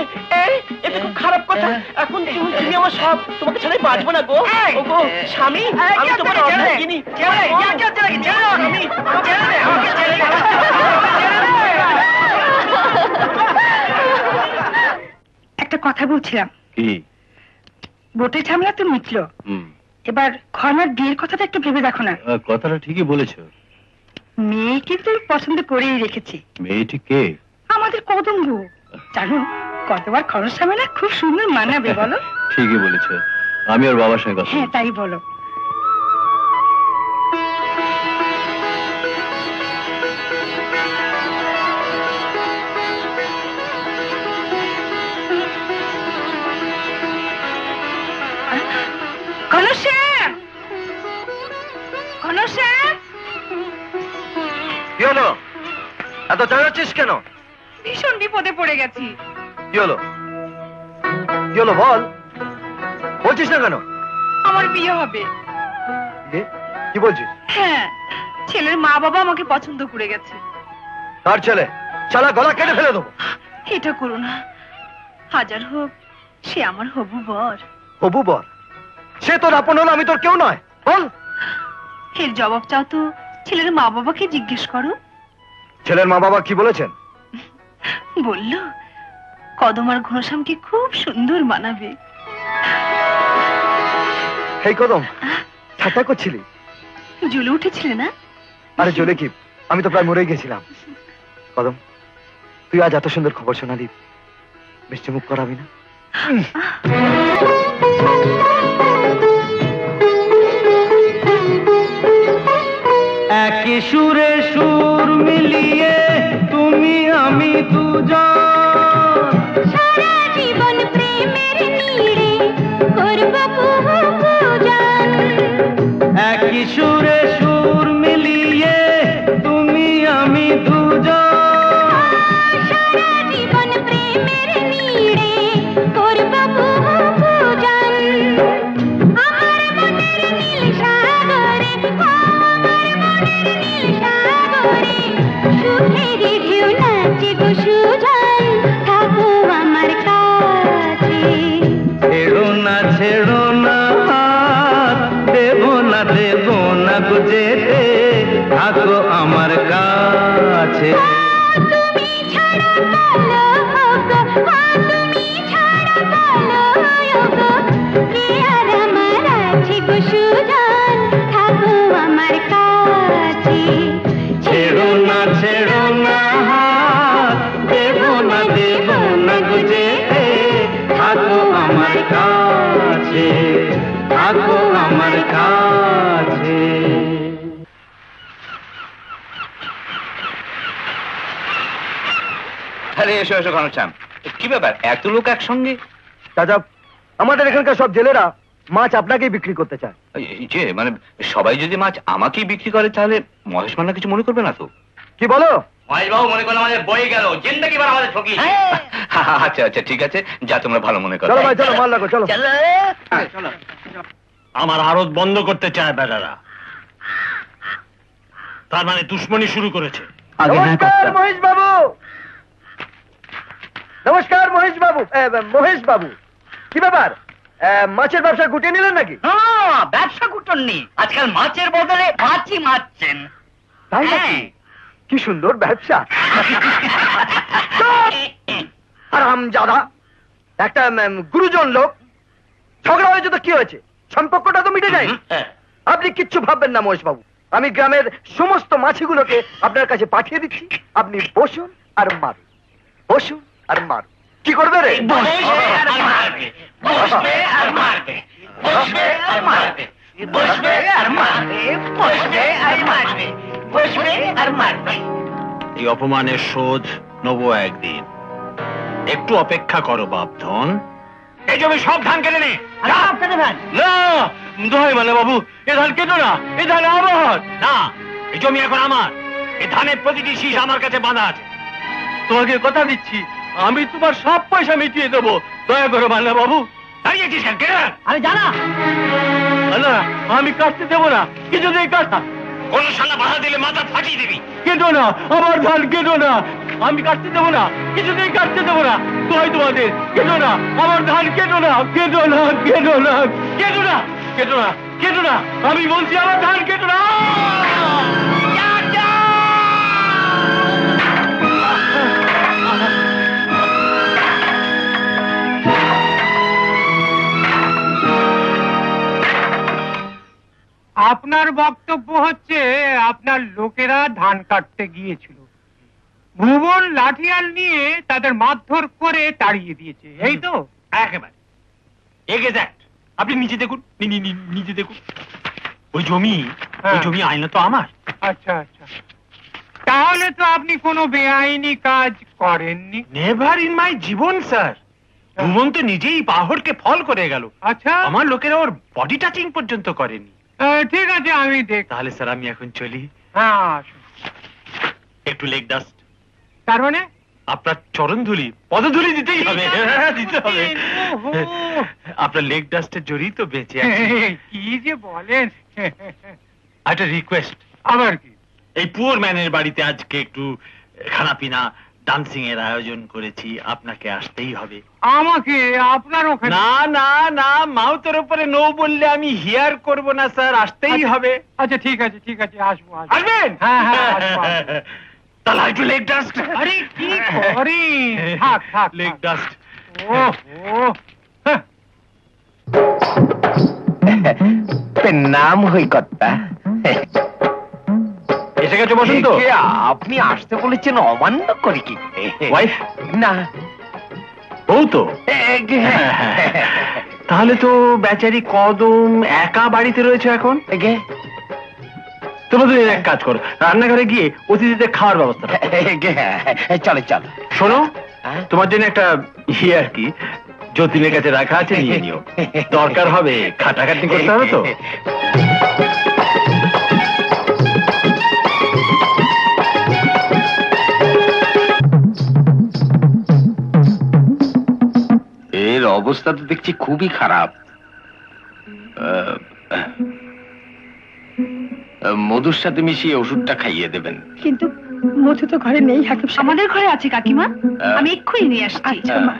এটা খুব খারাপ কথা। এখন তুমি আমার সব, তোমাকে ছাড়াই বাঁচবো না গো। ও গো স্বামী, আমি তোমার অর্ধাঙ্গিনী। একটা কথা বলছিলাম, কি? বোটের ঝামেলা তো মিটলো, এবার খরনার বিয়ের কথাটা একটু ভেবে দেখো না। কথাটা ঠিকই বলেছো। মেয়ে কিন্তু পছন্দ করেই রেখেছি। মেয়েটি কে? আমাদের কদম গো, জানো কদম আর খরচ ঝামেলা খুব সুন্দর মানাবে বলো? ঠিকই বলেছো, আমি ওর বাবার সঙ্গে কথা হ্যাঁ তাই বলো। কি হলো? এত চালাচ্ছিস কেন? ভীষণ বিপদে পড়ে গেছি। কি হলো? কি হলো বল? বলছিস না কেন? আমার বিয়ে হবে। কি বলছিস? হ্যাঁ, ছেলের মা বাবা আমাকে পছন্দ করে গেছে। তার ছেলে? শালা গলা কেটে ফেলে দেবো। এটা করো না, হাজার হোক সে আমার হবু বর। হবু বর? সে তোর আপন হলো, আমি তোর কেউ নয়। বল। এর জবাব চাও তো ছেলের মা বাবাকে জিজ্ঞেস করো। ছেলের মা বাবা কি বলেছেন? বলল কদম আর ঘনশ্যামকে খুব সুন্দর মানাবে। এই কদম, ঠাট্টা করছিলি? জ্বলে উঠেছিলে না? আরে জ্বলে কি, আমি তো প্রায় মরে গেছিলাম। কদম, তুই আজ এত সুন্দর খবর শোনালি, মিষ্টি মুখ করাবি না? একই সুরে সুর মিলিয়ে তুমি আমি দুজন, সারা জীবন প্রেমের নীড়ে করব পূজন। একই সুরে সুর মিলিয়ে তুমি আমি দুজন, সারা জীবন প্রেমের নীড়ে করব পূজন। আমার মনের নীল সাগরে, আমার মনের নীল সাগরে সুখেরই ঢেউ নাচে গো সুজন, থাকো আমার কাছে। ছেড়ো না হাত, দেব না গো যেতে, থাকো আমার কাছে। তুমি ছাড়া কালো গো, তুমি ছাড়া কালো গো, কে আর আমার আছে গো সুজন, থাকো আমার কাছে। ছেড়ো না হাত, দেব না গো যেতে, থাকো আমার কাছে, থাকো আমার কাছে। আরে এসো এসো ঘনশ্যাম, কি ব্যাপার এত লোক একসঙ্গে? চাচা, আমাদের এখানকার সব জেলেরা মাছ আপনাকেই বিক্রি করতে চায়। এই যে মানে সবাই যদি মাছ আমাকেই বিক্রি করে তাহলে মহেশ মান্না কিছু মনে করবে না তো? কি বলো? মহেশ বাবু মনে করলে আমাদের বই গেল, জিন্দেগি বার আমাদের ঠকি। আচ্ছা আচ্ছা ঠিক আছে, যা তোমরা ভালো মনে করো। চলো ভাই, চলো, মাল লাগো, চলো। আমার আড়ত বন্ধ করতে চায় বেটারা, তার মানে দুশ্মনী শুরু করেছে। নমস্কার মহেশ বাবু। নমস্কার মহেশ বাবু। মহেশ বাবু, কি ব্যাপার? মাছের ব্যবসা গুটিয়ে নিলেন নাকি? ব্যবসা কুটননি, আজকাল মাছের বদলে মাছই মারছেন। তাই নাকি? কি সুন্দর ব্যবসা। হারামজাদা, একটা গুরুজন লোক ঝগড়া হয়েছে তো কি হয়েছে? সম্পর্কটা তো মিটে যায়। আপনি কিচ্ছু ভাববেন না মহেশ বাবু, আমি গ্রামের সমস্ত মাছিগুলোকে আপনার কাছে পাঠিয়ে দিচ্ছি। আপনি বসুন আর মারুন, বসুন আর মারুন। কি করবে রে? বসবে আর মারবে, বসবে আর মারবে, বসবে আর মারবে, বসবে আর মারবে, বসবে আর মারবে, বসবে আর মারবে। এই অপমানের শোধ নেবো একদিন, একটু অপেক্ষা করো বাপধন। এই জমি সব ধান কেটে নে। না দোহাই মানে বাবু, এ ধান কেটো না, এ ধান আমার না। এই জমি এখন আমার, এই ধানের প্রতিটি শীষ আমার কাছে বাঁধা আছে। তোমাকে কথা দিচ্ছি, আমি তোমার সব পয়সা মিটিয়ে দেবো, দয়া করো মান্না বাবু। দাঁড়িয়েছিস কেন? কেটে না। আরে জানা না, আমি কাটতে দেবো না, কিছুতেই কাটা। কোন শালা বাধা দিলে মাথা ফাটিয়ে দিবি। কেটো না, আমার ধান কেটো না, আমি কাটতে দেবো না, কিছুতেই কাটতে দেবো না। দোহাই তোমাদের, কেটো না, আমার ধান কেটো না, কেটো না, কেটো না, কেটো না, কেটো না, কেটো না, আমি বলছি আমার ধান কেটো না। আপনার বক্তব্য হচ্ছে আপনার লোকেরা ধান কাটতে গিয়েছিল, ভুবন লাঠিয়াল নিয়ে তাদের মারধর করে তাড়িয়ে দিয়েছে, এই তো? একেবারে এক্সাক্ট। আপনি নিচে দেখুন, নিচে দেখুন। ওই জমি, ওই জমি আইনত আমার। আচ্ছা আচ্ছা, তাহলে তো আপনি কোনো বেআইনি কাজ করেননি। নেভার ইন মাই জীবন স্যার। ভুবন তো নিজেই পাহাড়কে ফল করে গেল। আচ্ছা, আমার লোকেরা ওর বডি টাচিং পর্যন্ত করেনি। ঠিক আছে, আমি দেখ। তাহলে স্যার আমি এখন চলি। হ্যাঁ আসুন। একটু লেগ ডাস্ট, তার মানে আপনার চরণ ধুলি, পদধুলি দিতেই হবে। দিতে হবে। আপনার লেগ ডাস্টের জোরেই তো বেঁচে আছি। কি যে বলেন। একটা রিকোয়েস্ট, আবার কি? এই পুয়ার ম্যানের বাড়িতে আজকে একটু খানাপিনা ডান্সিং এর আয়োজন করেছি, আপনাকে আসতেই হবে। আমাকে আপনার ওখানে? না না না, মাউথের উপরে নো বললে আমি হিয়ার করব না স্যার, আসতেই হবে। আচ্ছা ঠিক আছে ঠিক আছে, আসবো। আসবেন? হ্যাঁ হ্যাঁ আসবো। তাহলে একটু লেগ ডাস্ট। আরে কি করি, থাক থাক লেগ ডাস্ট। ও নাম হই কর্তা। এসে গেছে বসন্ত? আপনি আসতে বলেছেন, অমান্য করে কি করে? ওয়াইফ না, বউ তো। তাহলে তো বেচারি কদম একা বাড়িতে রয়েছে এখন। তোমরা দুজন এক কাজ করো, রান্নাঘরে গিয়ে অতিথিদের খাওয়ার ব্যবস্থা চলে চল। শোনো, তোমার জন্য একটা ইয়ে আর কি যতীনের কাছে রাখা আছে, নিয়ে নিও। দরকার হবে, খাটাখাটনি করতে হবে তো। এর অবস্থা তো দেখছি খুবই খারাপ। মধুর সাথে মিশিয়ে ওষুধটা খাইয়ে দেবেন। কিন্তু মধু তো ঘরে নেই হাকিম সাহেব। আমাদের ঘরে আছে কাকিমা, আমি এক্ষুনি নিয়ে আসছি। আচ্ছা মা।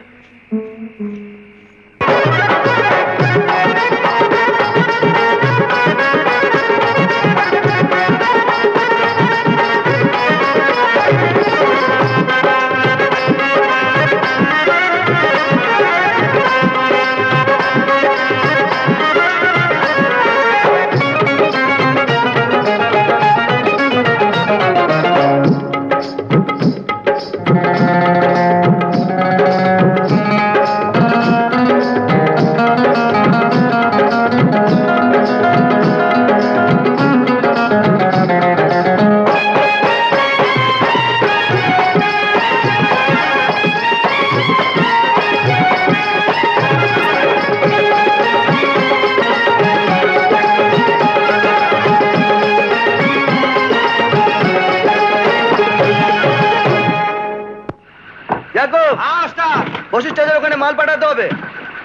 বশিষ্ঠের ওখানে মাল পাঠাতে হবে।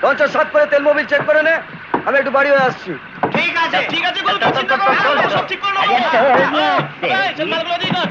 লঞ্চের সাত করে তেল মোবিল চেক করে নে, আমি একটু বাড়ি হয়ে আসছি। ঠিক আছে ঠিক আছে, সব ঠিক করলো। মালগুলো দিয়ে কর।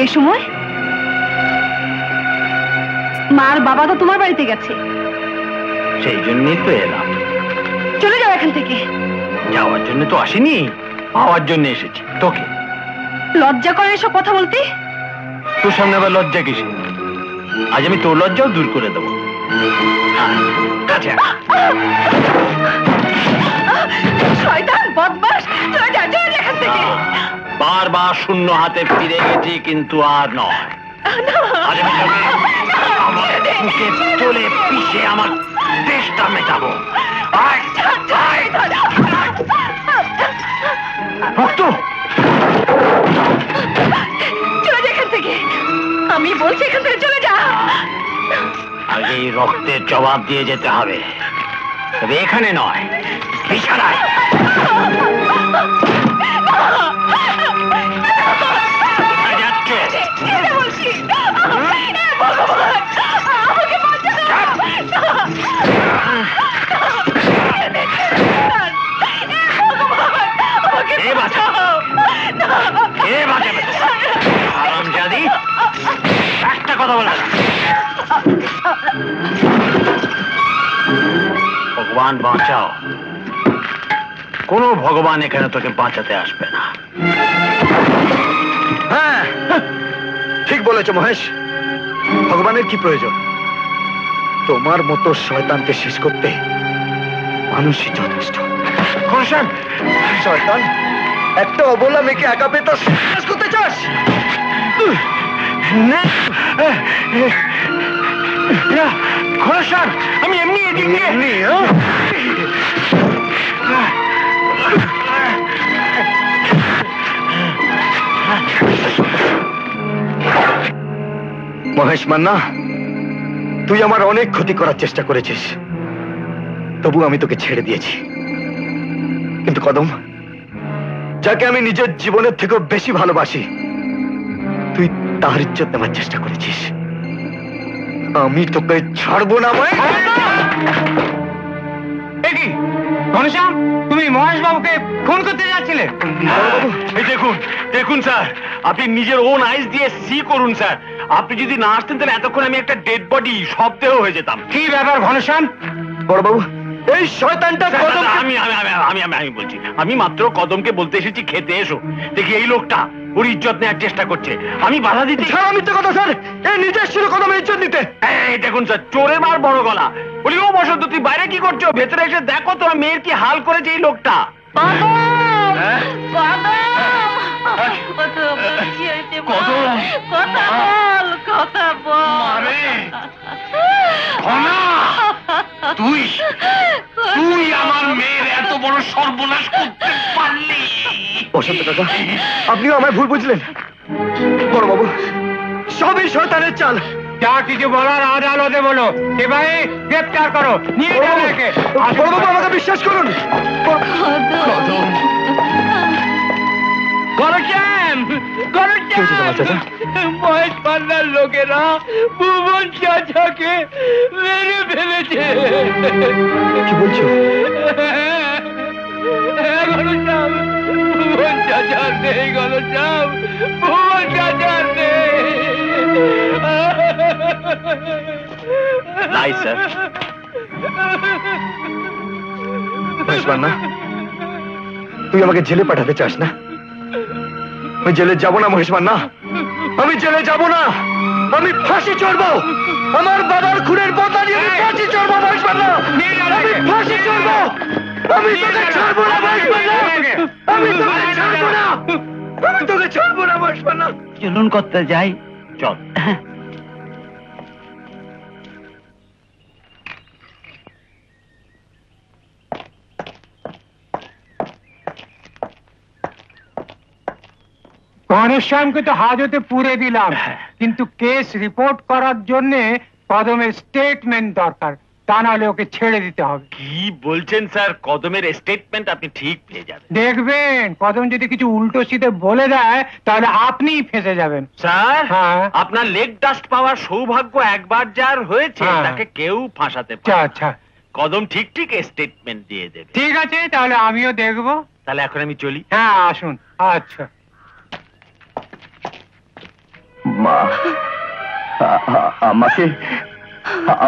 এই সময়? মার বাবা তো তোমার বাড়িতে গেছে। সেই জন্যই তো এলাম। চলে যাও এখান থেকে। যাওয়ার জন্য তো আসিনি, পাওয়ার জন্য এসেছি তোকে। লজ্জা করে এসব কথা বলতে? তোর সামনে আবার লজ্জা কিসে? আজ আমি তোর লজ্জাও দূর করে দেবো। শয়তান বদমাশ, চলে যা এখান থেকে। বারবার শূন্য হাতে ফিরে গেছি, কিন্তু আর নয়। আজ আমি তোকে আমার বুকে তুলে পিষে আমার দেশটা মেটাবো। চলে যা এখান থেকে, আমি বলছি এখান থেকে চলে যা। আগে এই রক্তের জবাব দিয়ে যেতে হবে, তবে এখানে নয়, বিছানায়। একটা কথা বলে ভগবান বাঁচাও, কোন ভগবান এখানে তোকে বাঁচাতে আসবে না। হ্যাঁ ঠিক বলেছ মহেশ, ভগবানের কি প্রয়োজন? তোমার মতো শয়তানকে শেষ করতে মানুষই যথেষ্ট। শয়তান, একটা অবলা মেয়েকে একা পেয়ে তোর শেষ করতে চাস? আমি এমনি এদিকে মহেশ মান্না, তুই আমার অনেক ক্ষতি করার চেষ্টা করেছিস, তবু আমি তোকে ছেড়ে দিয়েছি। কিন্তু কদম, যাকে আমি নিজের জীবনের থেকেও বেশি ভালোবাসি, তুই তার ইজ্জত নেওয়ার চেষ্টা করেছিস। আমি তোকে ছাড়বো না। ঘনশ্যাম, তুমি মহেশ বাবুকে ফোন করতে যাচ্ছিলে? এই দেখুন দেখুন স্যার, আপনি নিজের ওন আইস দিয়ে সি করুন স্যার। আপনি যদি না আসতেন তাহলে এতক্ষণ আমি একটা ডেড বডি শব্দেহ হয়ে যেতাম। কি ব্যাপার ঘনশ্যাম? বড়বাবু, এই শয়তানটা কদম। আমি বলছি, আমি মাত্র কদমকে বলতে এসেছি খেতে এসো। দেখি এই লোকটা ওর ইজ্জত নেওয়ার চেষ্টা করছে, আমি বাধা দিতে। মিথ্যে কথা স্যার, এই নিজের ছিল কদমের ইজ্জত দিতে। এই দেখুন স্যার, চোরের মার বড় গলা। বলি ও বসন্ত, তুই বাইরে কি করছো? ভেতরে এসে দেখো তোমার মেয়ের কি হাল করেছে এই লোকটা। তুই তুই আমার মেয়ের এত বড় সর্বনাশ করতে পারলি? বসন্ত কাকা, আপনিও আমায় ভুল বুঝলেন। বড়বাবু, সবই শয়তানের চাল। যা কিছু বলার আদালতে বলো। এবারে গ্রেফতার করো, নিয়ে যাও একে। বড়বাবু, আমাকে বিশ্বাস করুন। মহেশ পান্নার লোকেরা ভুবন চাচাকে মেরে ফেলেছে। কি বলছো? ভুবন চাচার নেই, ঘনশ্যাম, ভুবন চাচার নেই। নাই স্যার। মহেশ মান্না, তুই আমাকে জেলে পাঠাতে চাস না? আমি জেলে যাব না মহেশ মান্না, আমি জেলে যাব না। আমি ফাঁসি চড়বো। আমার বাবার খুনের বদলা নিয়ে আমি ফাঁসি চড়বো মহেশ মান্না। আমি ফাঁসি চড়বো। আমি তোকে ছাড়বো না মহেশ মান্না। আমি তোকে ছাড়বো না। আমি তোকে ছাড়বো না মহেশ মান্না। চলুন করতে যাই। চল। ঘনশ্যামকে তো হাজতে পুরে দিলাম, কিন্তু কেস রিপোর্ট করার জন্য কদমের স্টেটমেন্ট দরকার, তা নাহলে ওকে ছেড়ে দিতে হবে। কি বলছেন স্যার? কদমের স্টেটমেন্ট আপনি ঠিক পেয়ে যাবেন। দেখবেন কদম যদি কিছু উল্টো সিধে বলে দেয় তাহলে আপনিই ফেঁসে যাবেন। স্যার, হ্যাঁ। আপনার লেগ ডাস্ট পাওয়ার সৌভাগ্য একবার যার হয়েছে, হ্যাঁ। তাকে কেউ ফাঁসাতে আচ্ছা পারে। আচ্ছা, কদম ঠিক ঠিক স্টেটমেন্ট দিয়ে দেবে। ঠিক আছে, তাহলে আমিও দেখবো। তাহলে এখন আমি চলি। হ্যাঁ, আসুন। আচ্ছা। মা,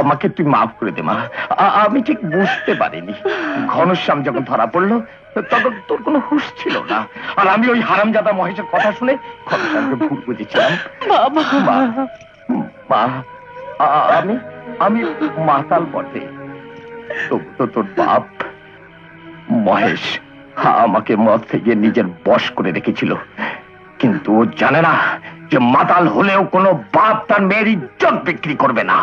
আমাকে তুই মাফ করে দে মা। আমি ঠিক বুঝতে পারিনি, ঘনশ্যাম যখন ধরা পড়লো তখন তোর কোনো হুঁশ ছিল না, আর আমি ওই হারামজাদা মহেশের কথা শুনে ঘনশ্যামকে ভুল বুঝেছিলাম। মা, আমি মাতাল বটে, তবু তো তোর বাপ মহেশ আমাকে মদ থেকে নিজের বশ করে রেখেছিল। কিন্তু ও জানে না যে মাতাল হলেও কোনো বাপ তার মেয়ের ইজ্জত বিক্রি করবে না।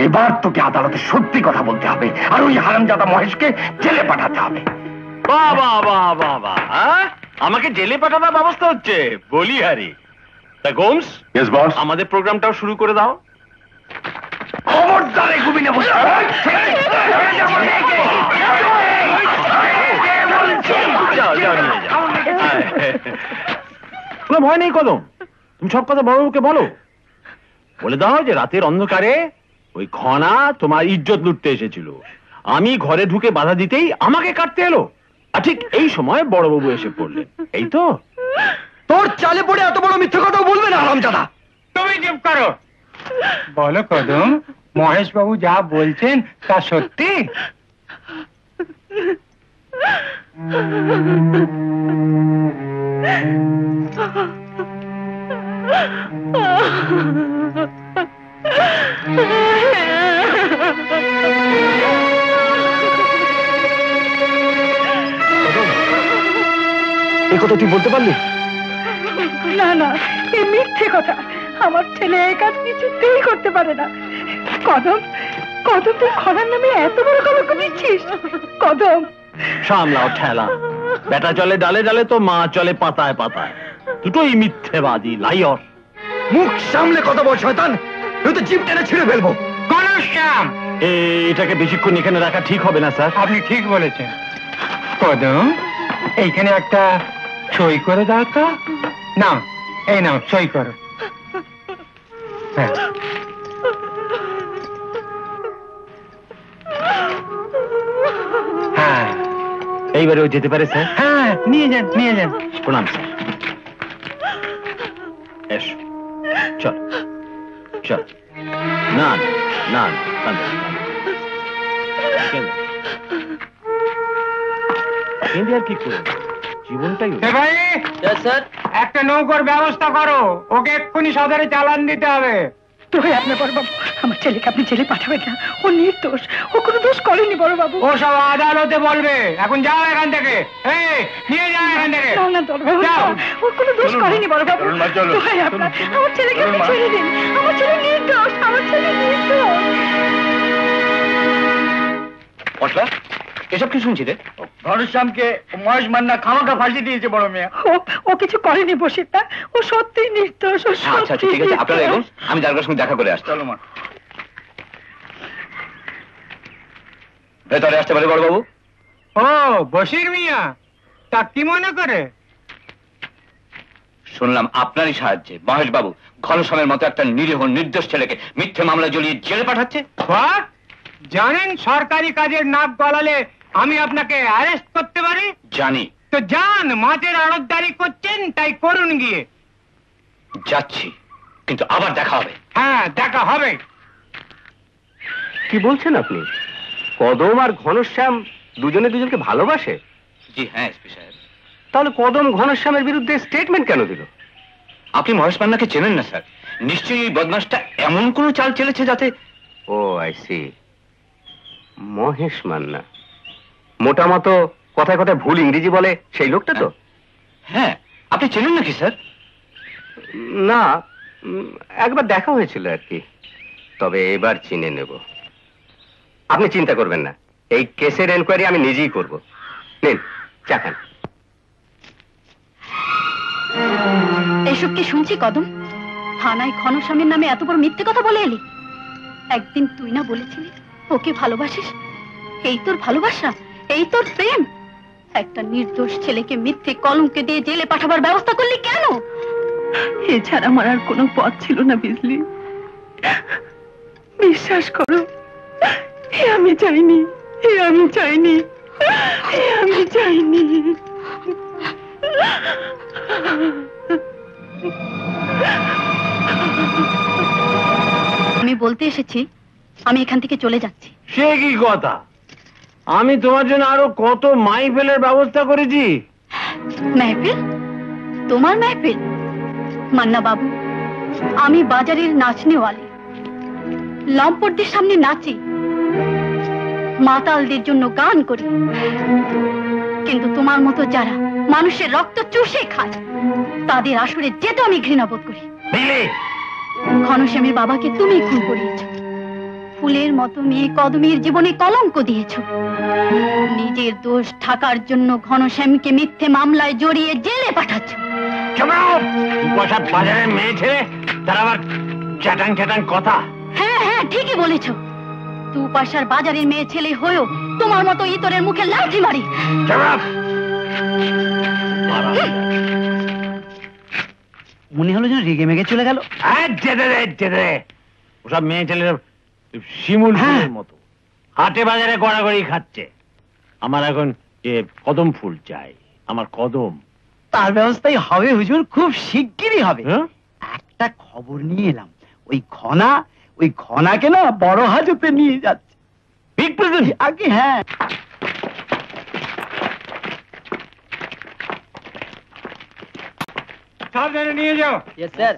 এবার তোকে আদালতে সত্যি কথা বলতে হবে, আর ওই হারামজাদা মহেশকে জেলে পাঠাতে হবে। বাবা বাবা বাবা, আমাকে জেলে পাঠাবার ব্যবস্থা হচ্ছে? বলি হারি। তা গোমস, ইয়েস বস, আমাদের প্রোগ্রামটাও শুরু করে দাও। খবরদারে ঘুমিয়ে বসে কোনো ভয় নেই কদম, তুমি সব কথা বড়বাবুকে বলো। বলে দাও যে রাতের অন্ধকারে ওই ঘনা তোমার ইজ্জত লুটতে এসেছিল, আমি ঘরে ঢুকে বাধা দিতেই আমাকে কাটতে এলো, আর ঠিক এই সময় বড়বাবু এসে পড়লেন। এই তো? তোর চালে পড়ে এত বড় মিথ্যে কথা বলবে না হারামজাদা। তুমি চুপ করো। বলো কদম, মহেশ বাবু যা বলছেন তা সত্যি? এই কথা তুই বলতে পারলি? না না, এ মিথ্যে কথা। আমার ছেলে এই কাজ কিছুতেই করতে পারে না। কদম, কদম, তুই খরার নামে এত বড় কলঙ্ক দিচ্ছিস? কদম, সামলাও ঠেলা। বেটা চলে ডালে ডালে তো মা চলে পাতায় পাতায়। দুটোই মিথ্যেবাদী, লাইয়র। মুখ সামলে কথা বল শয়তান। নয়তো জিপ টেনে ছিঁড়ে ফেলবো। ঘনশ্যাম, এটাকে বেশিক্ষণ এখানে রাখা ঠিক হবে না স্যার। আপনি ঠিক বলেছেন। কদম, এইখানে একটা সই করে দাও তো। নাও, এই নাও, সই করো। হ্যাঁ। হ্যাঁ, এইবারে ও যেতে পারে স্যার? হ্যাঁ, নিয়ে যান, নিয়ে যান। প্রণাম স্যার। এসো, চল চল। না না না, আর কি করবো, জীবনটাই ভাই, একটা নৌকোর ব্যবস্থা করো, ওকে এক্ষুনি সদরে চালান দিতে হবে। দোহাই আপনার বড়বাবু, আমার ছেলেকে আপনি জেলে পাঠাবেন না। ও নির্দোষ, ও কোনো দোষ করেনি বড়বাবু। ও সব আদালতে বলবে। এখন যাও এখান থেকে, এই নিয়ে যাও এখান থেকে। না না বড়বাবু, যাও। ও কোনো দোষ করেনি বড়বাবু। দোহাই আপনার, আমার ছেলেকে আপনি ছেড়ে দিন। আমার ছেলে নির্দোষ, আমার ছেলে নির্দোষ। পটলা, এসব কি শুনছি রে? ঘনশ্যামকে মহেশ মান্না খামাখা ফাঁসি দিয়েছে বড় মেয়ে। ও কিছু করেনি বসিরদা, ও সত্যি নির্দোষ। ও আচ্ছা আচ্ছা, ঠিক আছে, আপনারা এগোন, আমি দারোগার সঙ্গে দেখা করে আসছি। চলো মা। ভেতরে আসতে পারে বড়বাবু? ও বশির মিয়া, তা কি মনে করে? শুনলাম আপনারই সাহায্যে মহেশ বাবু ঘনশ্যামের মতো একটা নিরীহ নির্দোষ ছেলেকে মিথ্যে মামলা জড়িয়ে জেলে পাঠাচ্ছে। What? জানেন সরকারি কাজের নাক গলালে আমি আপনাকে অ্যারেস্ট করতে পারি? জানি। তো যান, মাছের আড়তদারি করছেন, তাই করুন গিয়ে। যাচ্ছি, কিন্তু আবার দেখা হবে। হ্যাঁ, দেখা হবে। কি বলছেন আপনি? কদম আর ঘনশ্যাম দুজনে দুজনকে ভালোবাসে? জি হ্যাঁ এসপি সাহেব। তাহলে কদম ঘনশ্যামের বিরুদ্ধে স্টেটমেন্ট কেন দিল? আপনি মহেশ মান্নাকে চেনেন না স্যার, নিশ্চয়ই এই বদমাশটা এমন কোনো চাল চেলেছে যাতে। ও আই সি, মহেশ মান্না মোটা মতো কথায় কথায় ভুল ইংরেজি বলে সেই লোকটা তো? হ্যাঁ। আপনি চেনেন নাকি স্যার? না, একবার দেখা হয়েছিল আর কি, তবে এবার চিনে নেব। আপনি চিন্তা করবেন না, এই কেসের এনকোয়ারি আমি নিজেই করব। নিন চা খান। এসব কি শুনছি কদম? থানায় ঘনশ্যামের নামে এত বড় মিথ্যে কথা বলে এলি? একদিন তুই না বলেছিলি ওকে ভালোবাসিস? এই তোর ভালোবাসা, এই তোর প্রেম? একটা নির্দোষ ছেলেকে মিথ্যে কলঙ্কে দিয়ে জেলে পাঠাবার ব্যবস্থা করলি কেন? এছাড়া আমার আর কোনো পথ ছিল না বিজলি। বিশ্বাস করো, এ আমি চাইনি, এ আমি চাইনি, এ আমি চাইনি। আমি বলতে এসেছি আমি এখান থেকে চলে যাচ্ছি। সে কি কথা? আমি তোমার জন্য আরো কত মাইফেলের ব্যবস্থা করেছি। মেহফিল? তোমার মেহফিল? মান্না বাবু, আমি বাজারের নাচনেওয়ালি, লম্পটদের সামনে নাচি, মাতালদের জন্য গান করি, কিন্তু তোমার মতো যারা মানুষের রক্ত চুষে খায় তাদের আসরে যেতে আমি ঘৃণা বোধ করি। ঘনশ্যামের বাবাকে তুমি খুন করিয়েছ, ফুলের মতো মেয়ে কদমের জীবনে কলঙ্ক দিয়েছ, নিজের দোষ ঢাকার জন্য ঘনশ্যামকে মিথ্যে মামলায় জড়িয়ে জেলে পাঠাচ্ছ। বাজারের মেয়ে ছেলে, তার আবার চ্যাটাং চ্যাটাং কথা। হ্যাঁ হ্যাঁ, ঠিকই বলেছ। তু পয়সার বাজারের মেয়ে ছেলে হয়েও তোমার মতো ইতরের মুখে লাথি মারি। মনে হলো যেন রেগে মেগে চলে গেল। ওসব মেয়ে ছেলের শিমুল ফুলের মতো হাটে বাজারে গড়াগড়ি খাচ্ছে। আমার এখন কদম ফুল চাই, আমার কদম। তার ব্যবস্থাই হবে হুজুর, খুব শিগগিরই হবে। হ্যাঁ? একটা খবর নিয়ে এলাম, ওই ঘনাকে না বড় হাজতে নিয়ে যাচ্ছে। বিগ প্রেজেন্ট আগে? হ্যাঁ। সাবধানে নিয়ে যাও। স্যার।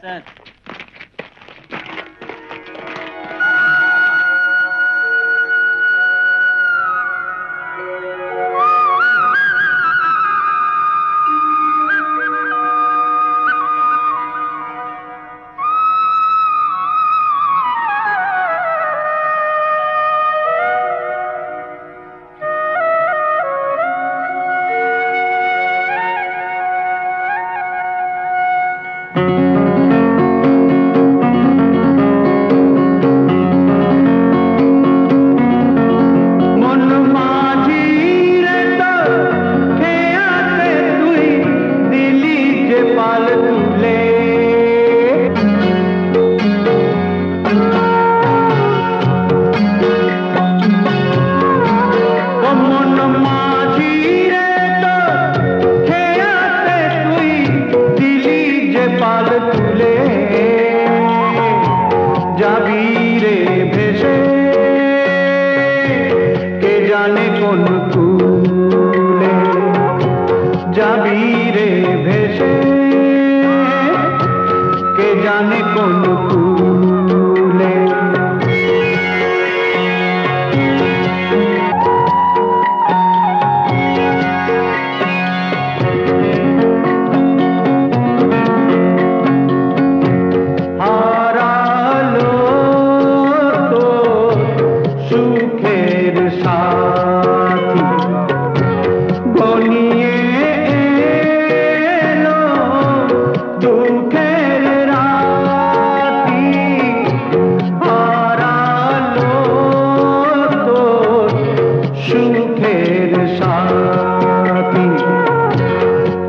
সুখের সাথী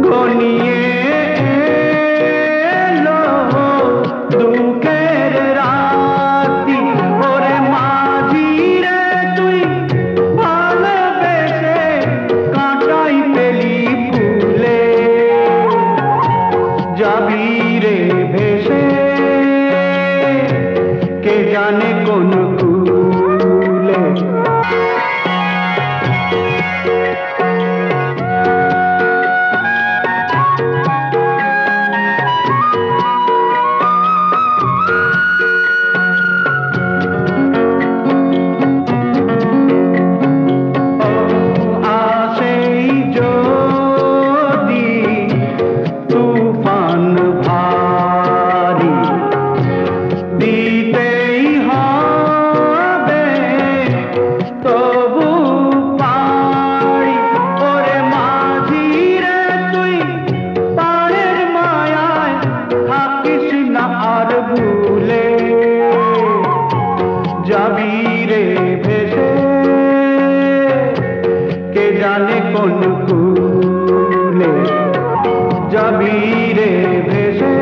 ঘনিয়ে এলো দুঃখের রাতি। ওরে মাঝি রে তুই ভালোবেসে কাঁটাই পেলি ফুলে, যাবি রে ভেসে কে জানে কোন কুলে। আসেই যদি তুফান ভারী দিতেই হবে তবু পারি। ওরে মাঝি রে তুই পাড়ের মায়ায় থাকিস না আর ভুলে, যাবি রে ভেসে কে জানে কোন কুলে, যাবি রে ভেসে।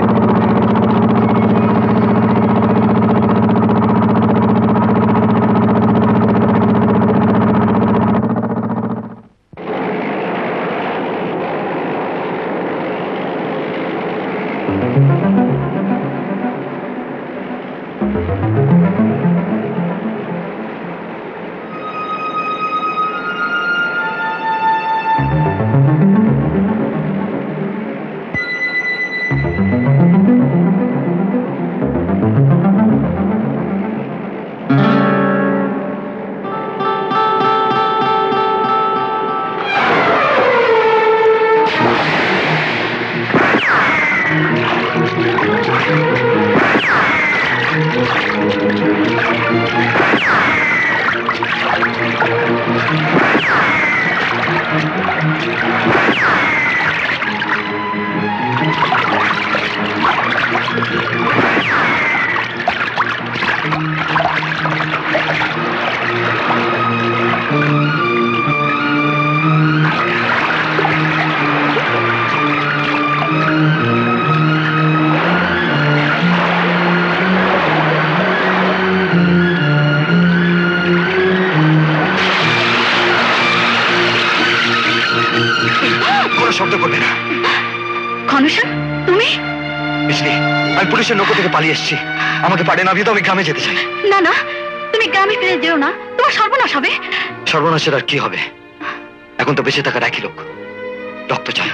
কোনো শব্দ করবে না। ঘনশ্যাম, তুমি? বিজলি, আমি পুলিশের নৌকো থেকে পালিয়ে এসেছি। আমাকে পাড়ে নামিয়ে তো আমি গ্রামে যেতে চাই। না না, তুমি গ্রামে ফিরে যেও না, তোমার সর্বনাশ হবে। সর্বনাশের আর কি হবে? এখন তো বেঁচে থাকার একই লোক, রক্ত চাই,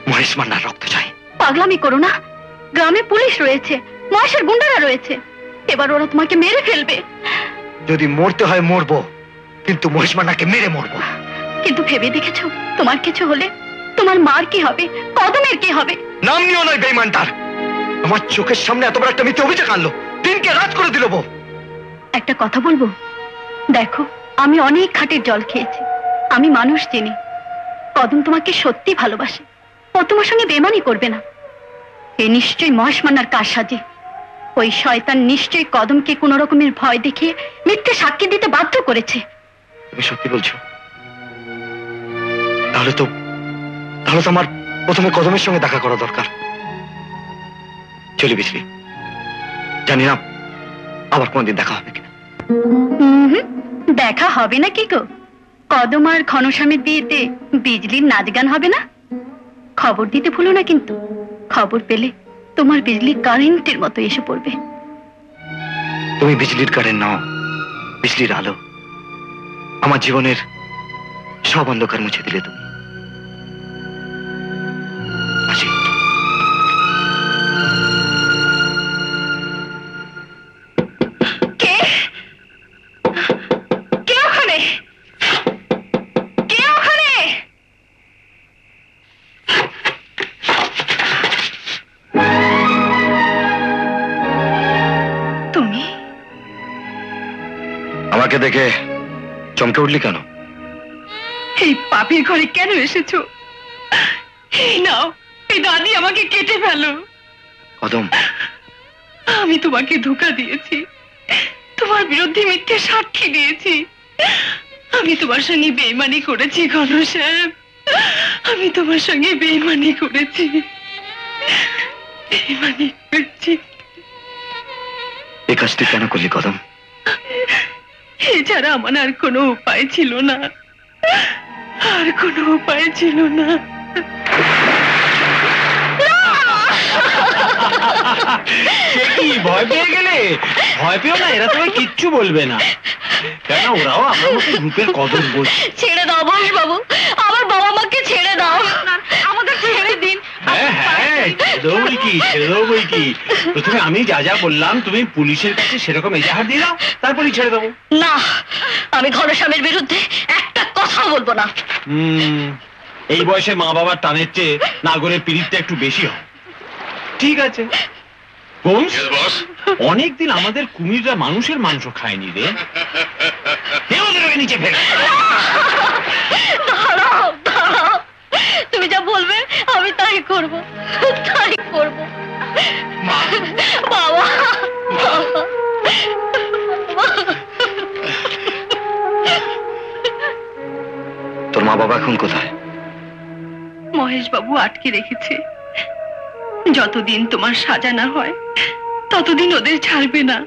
মহেশ মান্নার রক্ত চাই। পাগলামি করো না, গ্রামে পুলিশ রয়েছে, মহেশের গুন্ডারা রয়েছে, এবার ওরা তোমাকে মেরে ফেলবে। যদি মরতে হয় মরবো, কিন্তু মহেশ মান্নাকে মেরে মরবো। কিন্তু ভেবে দেখেছো তোমার কিছু হলে তোমার মার কি হবে, কদমের কি হবে? নাম নিও নয় বেঈমান তার। আমার চোখের সামনে এত বড় একটা মিথ্যে অভিযোগ আনলো, দিনকে রাত করে দিল বউ। একটা কথা বলবো, দেখো আমি অনেক খাটের জল খেয়েছি, আমি মানুষ চিনি। কদম তোমাকে সত্যি ভালোবাসে, ও তোমার সঙ্গে বেমানি করবে না। এ নিশ্চয়ই মহেশ মান্নার কারসাজি। ওই শয়তান নিশ্চয়ই কদমকে কোন রকমের ভয় দেখিয়ে মিথ্যে সাক্ষী দিতে বাধ্য করেছে। তুমি সত্যি বলছো? তাহলে তো আমার প্রথমে কদমের সঙ্গে দেখা করা দরকার। চলি বিজলি, জানি না আবার কোনদিন দেখা হবে কিনা। দেখা হবে না কি গো? কদম আর ঘনশ্যামের বিয়েতে বিজলির নাচ গান হবে না? খবর দিতে ভুলো না কিন্তু, খবর পেলে তোমার বিজলি কারেন্টের মতো এসে পড়বে। তুমি বিজলির কারেন্ট নাও, বিজলির আলো। আমার জীবনের সব অন্ধকার মুছে দিলে তুমি। আসি। কে ওখানে? কে ওখানে? তুমি? আমাকে দেখে চমকে উঠলি কেন? এই পাপীর ঘরে কেন এসেছো? এই নাও, এই দাদি আমাকে কেটে ফেলো। কদম, আমি তোমাকে ধোঁকা দিয়েছি, তোমার বিরুদ্ধে মিথ্যে সাক্ষী দিয়েছি, আমি তোমার সঙ্গে বেইমানি করেছি ঘনশ্যাম, আমি তোমার সঙ্গে বেইমানি করেছি, বেইমানি করেছি। এই কাজটি কেন করলি কদম? এছাড়া আমার আর কোনো উপায় ছিল না, আর কোনো উপায় ছিল না। সে কি ভয় পেয়ে গেলে? ভয় পেও না, এরা তোমায় কিচ্ছু বলবে না। কেন, ওরাও আমার মতো গ্রুপের কদম বলছে। ছেড়ে দাও বস বাবু, আমার বাবা মাকে ছেড়ে দাও, আমাদের ছেড়ে দিন। হ্যাঁ হ্যাঁ, ছেড়ে দেবো বই কি, ছেড়ে দেবো বই কি। প্রথমে আমি যা যা বললাম তুমি পুলিশের কাছে সেরকম এজাহার দিয়ে দাও, তারপরই ছেড়ে দেবো। না, আমি ঘনশ্যামের বিরুদ্ধে একটা কথা বলবো না। এই বয়সে মা বাবার টানের চেয়ে নাগরের পিরিতটা একটু বেশি হয়। ঠিক আছে অনেকদিন আমাদের কুমিররা মানুষের মাংস খায়নি রে, নিচে ফেলে। দাঁড়াও দাঁড়াও, তুমি যা বলবে আমি তাই করব, তাই করব। বাবা, তোর মা বাবা এখন কোথায়? মহেশ বাবু আটকে রেখেছে, যতদিন তোমার সাজা না হয় ততদিন ওদের ছাড়বে না।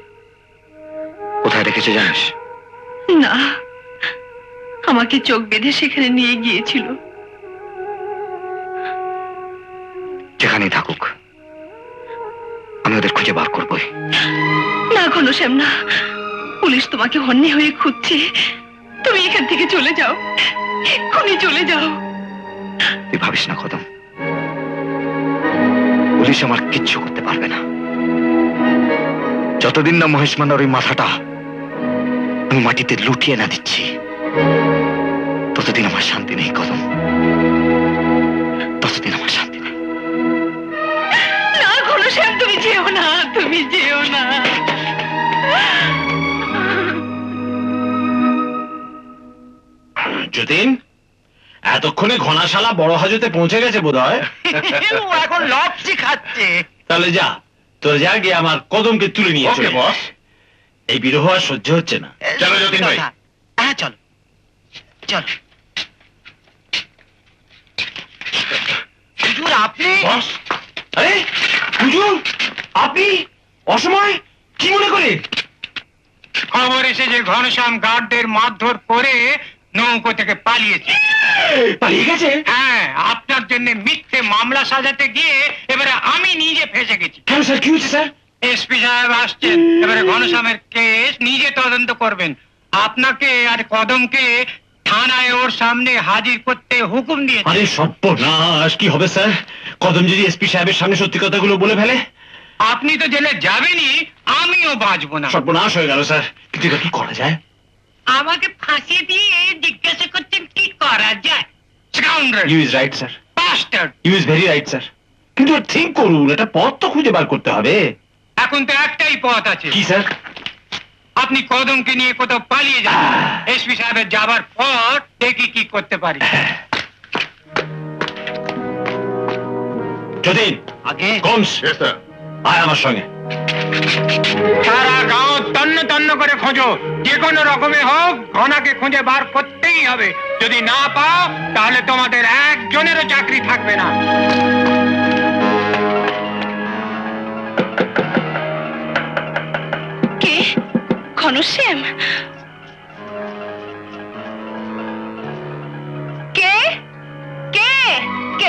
কোথায় রেখেছে জানিস? না, আমাকে চোখ বেঁধে সেখানে নিয়ে গিয়েছিল। যেখানেই থাকুক আমি ওদের খুঁজে বার করবই। না ঘনশ্যাম না, পুলিশ তোমাকে হন্যে হয়ে খুঁজছে, তুমি এখান থেকে চলে যাও, এক্ষুনি চলে যাও। তুই ভাবিস না কদম, পুলিশ আমার কিচ্ছু করতে পারবে না। যতদিন না মহেশ মান্নার ওই মাথাটা আমি মাটিতে লুটিয়ে না দিচ্ছি, ততদিন আমার শান্তি নেই কদম, ততদিন আমার শান্তি নেই। না ঘনশ্যাম, তুমি যেও না, তুমি যেও না। যতীন, এতক্ষণে ঘনাশালা বড় হাজতে পৌঁছে গেছে বোধহয়। ও এখন লপসি খাচ্ছে। তাহলে যা, তোর যা গিয়ে আমার কদমকে তুলে নিয়ে ওকে বস। এই বিরহ আর সহ্য হচ্ছে না। চলো যতীন ভাই। হ্যাঁ চলো চলো। হুজুর আপনি? বস। আরে হুজুর, আপনি অসময় কি মনে করে? খবর এসেছে ঘনশ্যাম গার্ডদের মারধর করে নৌকো থেকে পালিয়েছে। পালিয়ে গেছে? হ্যাঁ, আপনার জন্য মিথ্যে মামলা সাজাতে গিয়ে এবারে আমি নিজে ফেঁসে গেছি। কেন স্যার, কি হয়েছে স্যার? এসপি সাহেব আসছেন, এবারে ঘনশ্যামের কেস নিজে তদন্ত করবেন। আপনাকে আর কদমকে থানায় ওর সামনে হাজির করতে হুকুম দিয়েছে। আরে সর্বনাশ, কি হবে স্যার? কদম যদি এসপি সাহেবের সামনে সত্যি কথাগুলো বলে ফেলে? আপনি তো জেলে যাবেনই, আমিও বাঁচবো না। সর্বনাশ হয়ে গেল স্যার, কিন্তু এটা কি করা যায়? আমাকে ফাঁসিয়ে দিয়ে জিজ্ঞাসা করছেন কি করা যায়? Scoundrel, you is right sir, bastard. You is very right sir, কিন্তু থিঙ্ক করুন, একটা পথ তো খুঁজে বার করতে হবে। এখন তো একটাই পথ আছে। কি স্যার? আপনি কদমকে নিয়ে কোথাও পালিয়ে যান, এসপি সাহেবের যাবার পর দেখি কি করতে পারি। যতীন, আগে কমস, আয় আমার সঙ্গে। সারা গাঁও তন্ন তন্ন করে খোঁজো, যে কোনো রকমে হোক ঘনাকে খুঁজে বার করতেই হবে। যদি না পাও তাহলে তোমাদের একজনেরও চাকরি থাকবে না। কে? ঘনশ্যাম? কে? কে? কে?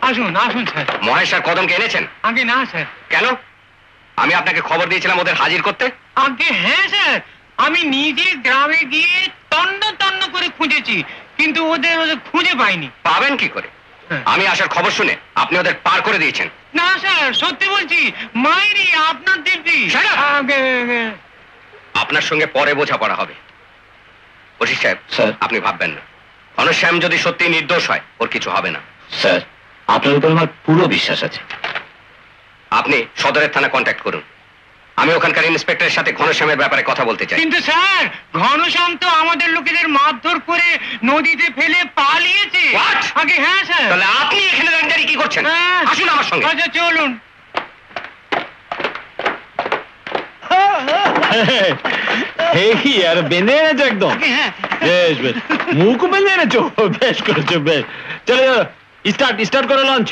আসুন আসুন স্যার। মহেশ আর কদমকে এনেছেন? আগে না স্যার। কেন? আমি আপনাকে খবর দিয়েছিলাম ওদের হাজির করতে। আগে হ্যাঁ স্যার, আমি নিজে গ্রামে গিয়ে তন্ন তন্ন করে খুঁজেছি, কিন্তু ওদের খুঁজে পাইনি। পাবেন কি করে? আমি আসার খবর শুনে আপনি ওদের পার করে দিয়েছেন। না স্যার, সত্যি বলছি, মাইরি আপনার দিব্যি। Shut up! আপনার সঙ্গে পরে বোঝাপড়া হবে। ওসি সাহেব, স্যার। আপনি ভাববেন না, ঘনশ্যাম যদি সত্যি নির্দোষ হয় ওর কিছু হবে না। স্যার, আপনার উপর আমার পুরো বিশ্বাস আছে। আপনি সদরের থানা কন্ট্যাক্ট করুন, আমি ওখানকার ইন্সপেক্টরের সাথে ঘনশ্যামের ব্যাপারে কথা বলতে চাই। কিন্তু স্যার, ঘনশ্যাম তো আমাদের লোকেদের মারধর করে নদীতে ফেলে পালিয়েছে। What? আগে হ্যাঁ স্যার। তাহলে আপনি এখানে দাঁড়িয়ে কি করছেন? হ্যাঁ। আসুন আমার সঙ্গে। আচ্ছা চলুন। কি আর বেঁধে এনেছো একদম? বেশ বেশ, মুখ বেঁধে এনেছো, বেশ করেছো, বেশ। চলো স্টার্ট করো লঞ্চ।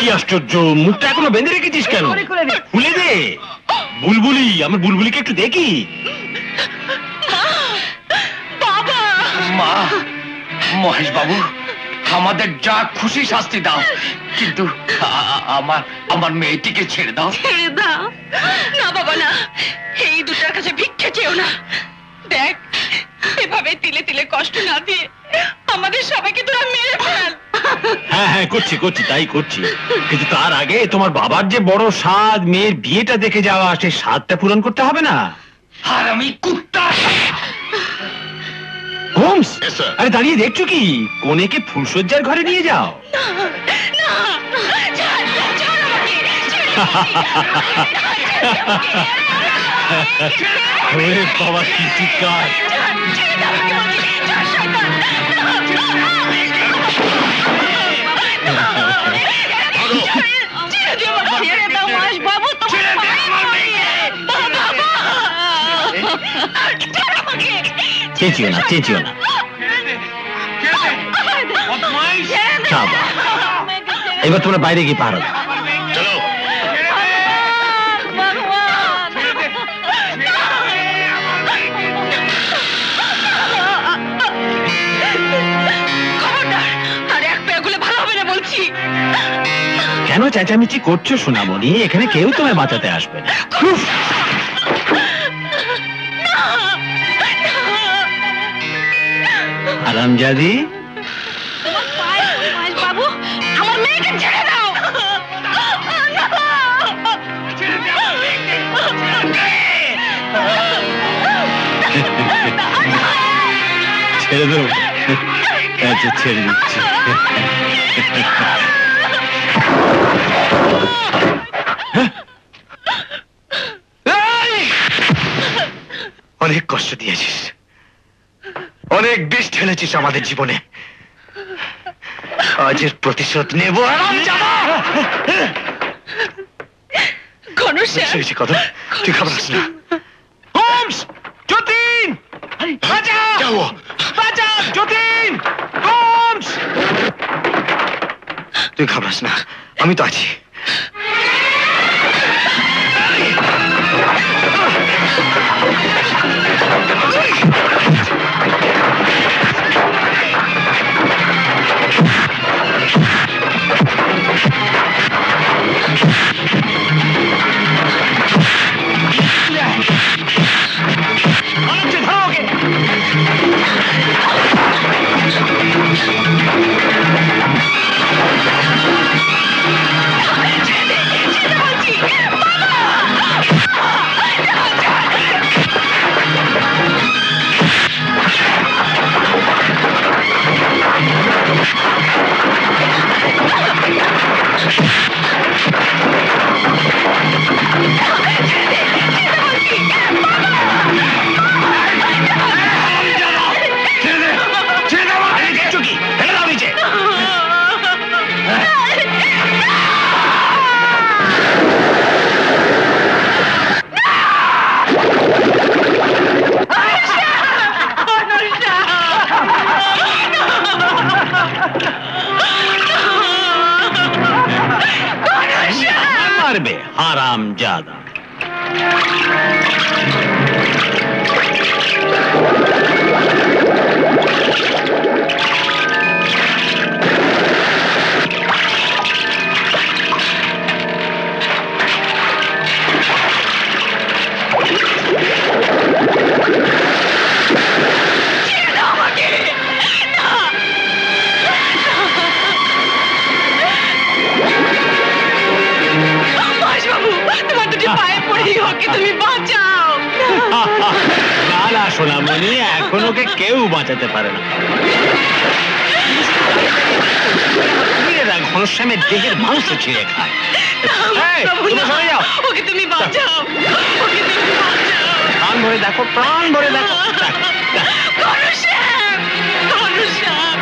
কি আশ্চর্য, মুখটা এখনো বেঁধে রেখেছিস কেন? খুলে দে। বুলবুলি, আমার বুলবুলিকে একটু দেখি। বাবা, মা, মহেশ বাবু, আমাদের যা খুশি শাস্তি দাও, কিন্তু আমার মেয়েটিকে ছেড়ে দাও। ছেড়ে দাও না বাবা, না, এই দুটার কাছে ভিক্ষে চেও না। দেখ, এভাবে তিলে তিলে কষ্ট না দিয়ে আমাদের সবাইকে তোরা মেরে ফেল। হ্যাঁ করছি, তাই করছি, কিন্তু তার আগে তোমার বাবার যে বড় স্বাদ, মেয়ের বিয়েটা দেখে যাওয়া, সেই স্বাদটা পূরণ করতে হবে না? আর আমি কুত্তা। হোমস, আরে দাঁড়িয়ে দেখছো কি? কনেকে ফুলসজ্জার ঘরে নিয়ে যাও। বাবা কি চিৎকার! চেঁচিও না। এবার তোমরা বাইরে গিয়ে পারো। চলো। কেন চেঁচামেচি করছো সোনামণি? এখানে কেউ তোমায় বাঁচাতে আসবে না। হারামজাদি, বাবু, আমার মেয়েকে ছেড়ে দাও। ছেড়ে দেবো? আচ্ছা, ছেড়ে দিচ্ছি। অনেক কষ্ট দিয়েছিস, অনেক বিষ ঢেলেছিস আমাদের জীবনে, আজের প্রতিশোধ নেব। কত তুই খাবরাস না। হোমস, যতীন, বাঁচাও, যতীন, হোমস, তুই খাবরাস না, আমি তো আছি। মারবে হারামজাদা। ওকে তুমি বাঁচাও। না না সোনামণি, এখন ওকে কেউ বাঁচাতে পারে না। ঘনশ্যামের দেহের মাংস ছিঁড়ে খায়। ওকে তুমি বাঁচাও, ওকে তুমি বাঁচাও। প্রাণ ভরে দেখো, প্রাণ ভরে দেখো। ঘনশ্যাম, ঘনশ্যাম,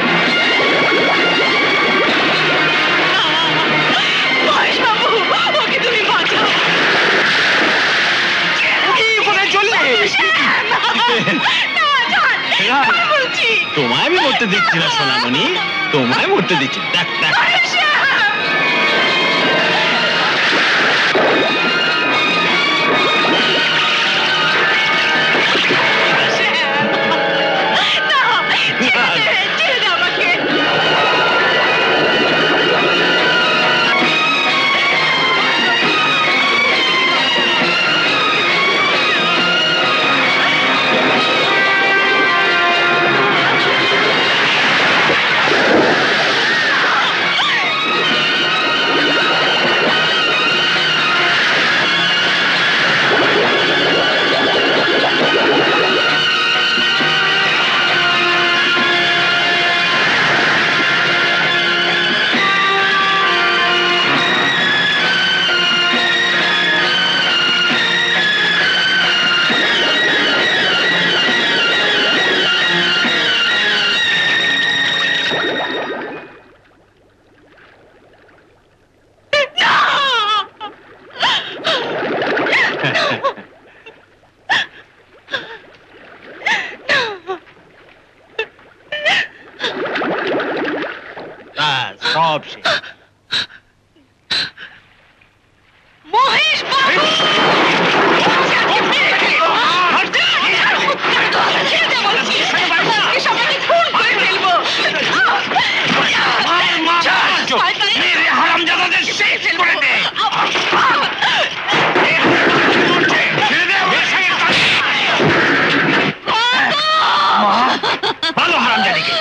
মহেশ বাবু, ওকে তুমি বাঁচাও। কি বলে চললে? তোমায় আমি মরতে দিচ্ছি না সোনামণি, তোমায় মরতে দিচ্ছি। দেখ দেখ সব শেষ। মহেশ বাবু, সবাইকে খুন করে ফেলবো। হারামজাদাদের শেষ করে দে। ভালো হারামজাদিকে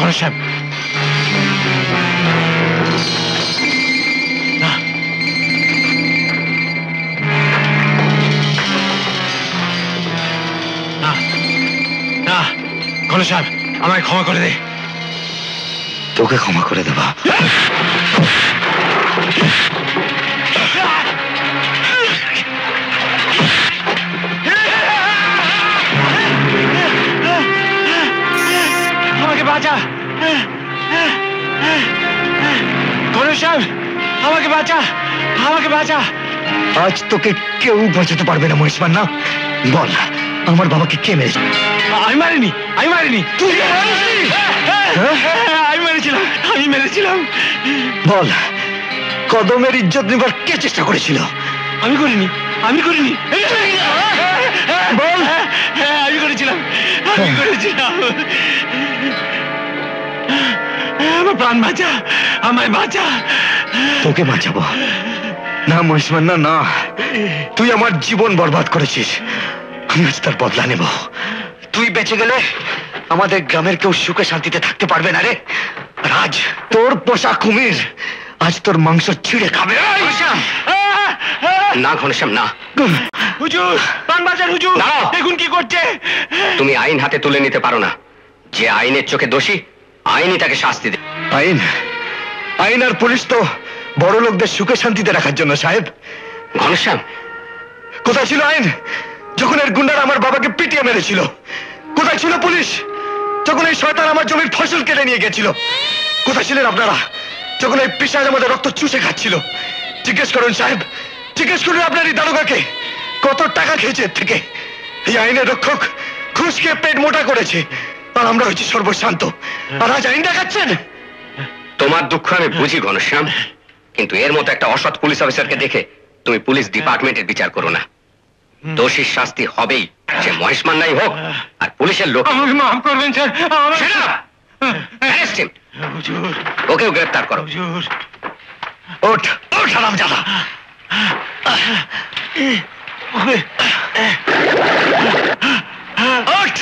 ঘনশ্যাম, না না ঘনশ্যাম, আমায় ক্ষমা করে দে। তোকে ক্ষমা করে দেবা? আমাকে বাঁচা ঘনশ্যাম, আমাকে বাঁচা, আমাকে বাঁচা। আজ তোকে কেউ বাঁচাতে পারবে না মহেশমান। না বল, আমার বাবাকে কে মেরেছে? আমি মারিনি, আমি মারিনি। তুই আমি মেরেছিলাম, আমি মেরেছিলাম। বল, কদমের ইজ্জত নেবার কে চেষ্টা করেছিল? আমি করিনি, আমি করিনি। বল। আমি করেছিলাম, আমি করেছিলাম। আমার প্রাণ বাঁচা, আমায় বাঁচা। তোকে বাঁচাবো না মহেশমান, না না, তুই আমার জীবন বরবাদ করেছিস। আমি আজ তার বদলা নেব। তুই বেঁচে গেলে আমাদের গ্রামের কেউ সুখে শান্তিতে থাকতে পারবে না রে। আর আজ তোর পোষা কুমির আজ তোর মাংস ছিঁড়ে খাবে। না ঘনশ্যাম না। হুজুর, পানবাজার হুজুর, দাঁড়াও। দেখুন কি করছে। তুমি আইন হাতে তুলে নিতে পারো না। যে আইনের চোখে দোষী, আইনই তাকে শাস্তি দেয়। আইন আইন আর পুলিশ তো বড় লোকদের সুখে শান্তিতে রাখার জন্য সাহেব। ঘনশ্যাম, কোথায় ছিল আইন যখন এর গুন্ডারা আমার বাবাকে পিটিয়ে মেরেছিল? কোথায় ছিল পুলিশ যখন এই শয়তান আমার জমির ফসল কেটে নিয়ে গেছিল? কোথায় ছিলেন আপনারা যখন এই পিশাচ আমাদের রক্ত চুষে খাচ্ছিল? জিজ্ঞেস করুন সাহেব, জিজ্ঞেস করুন আপনার এই দারোগাকে কত টাকা খেয়েছে এর থেকে। এই আইনের রক্ষক ঘুষ খেয়ে পেট মোটা করেছে, আর আমরা হচ্ছি সর্বশান্ত, আর আজ আইন দেখাচ্ছেন। তোমার দুঃখ আমি বুঝি ঘনশ্যাম, কিন্তু এর মতো একটা অসৎ পুলিশ অফিসারকে দেখে তুমি পুলিশ ডিপার্টমেন্টের বিচার করো না। দোষীর শাস্তি হবেই, সে মহেশ মান্নাই হোক আর পুলিশের লোক। আমাকে মাফ করবেন স্যার। ওকেও গ্রেফতার করো। ওঠ ওঠ হারামজাদা। ওঠ।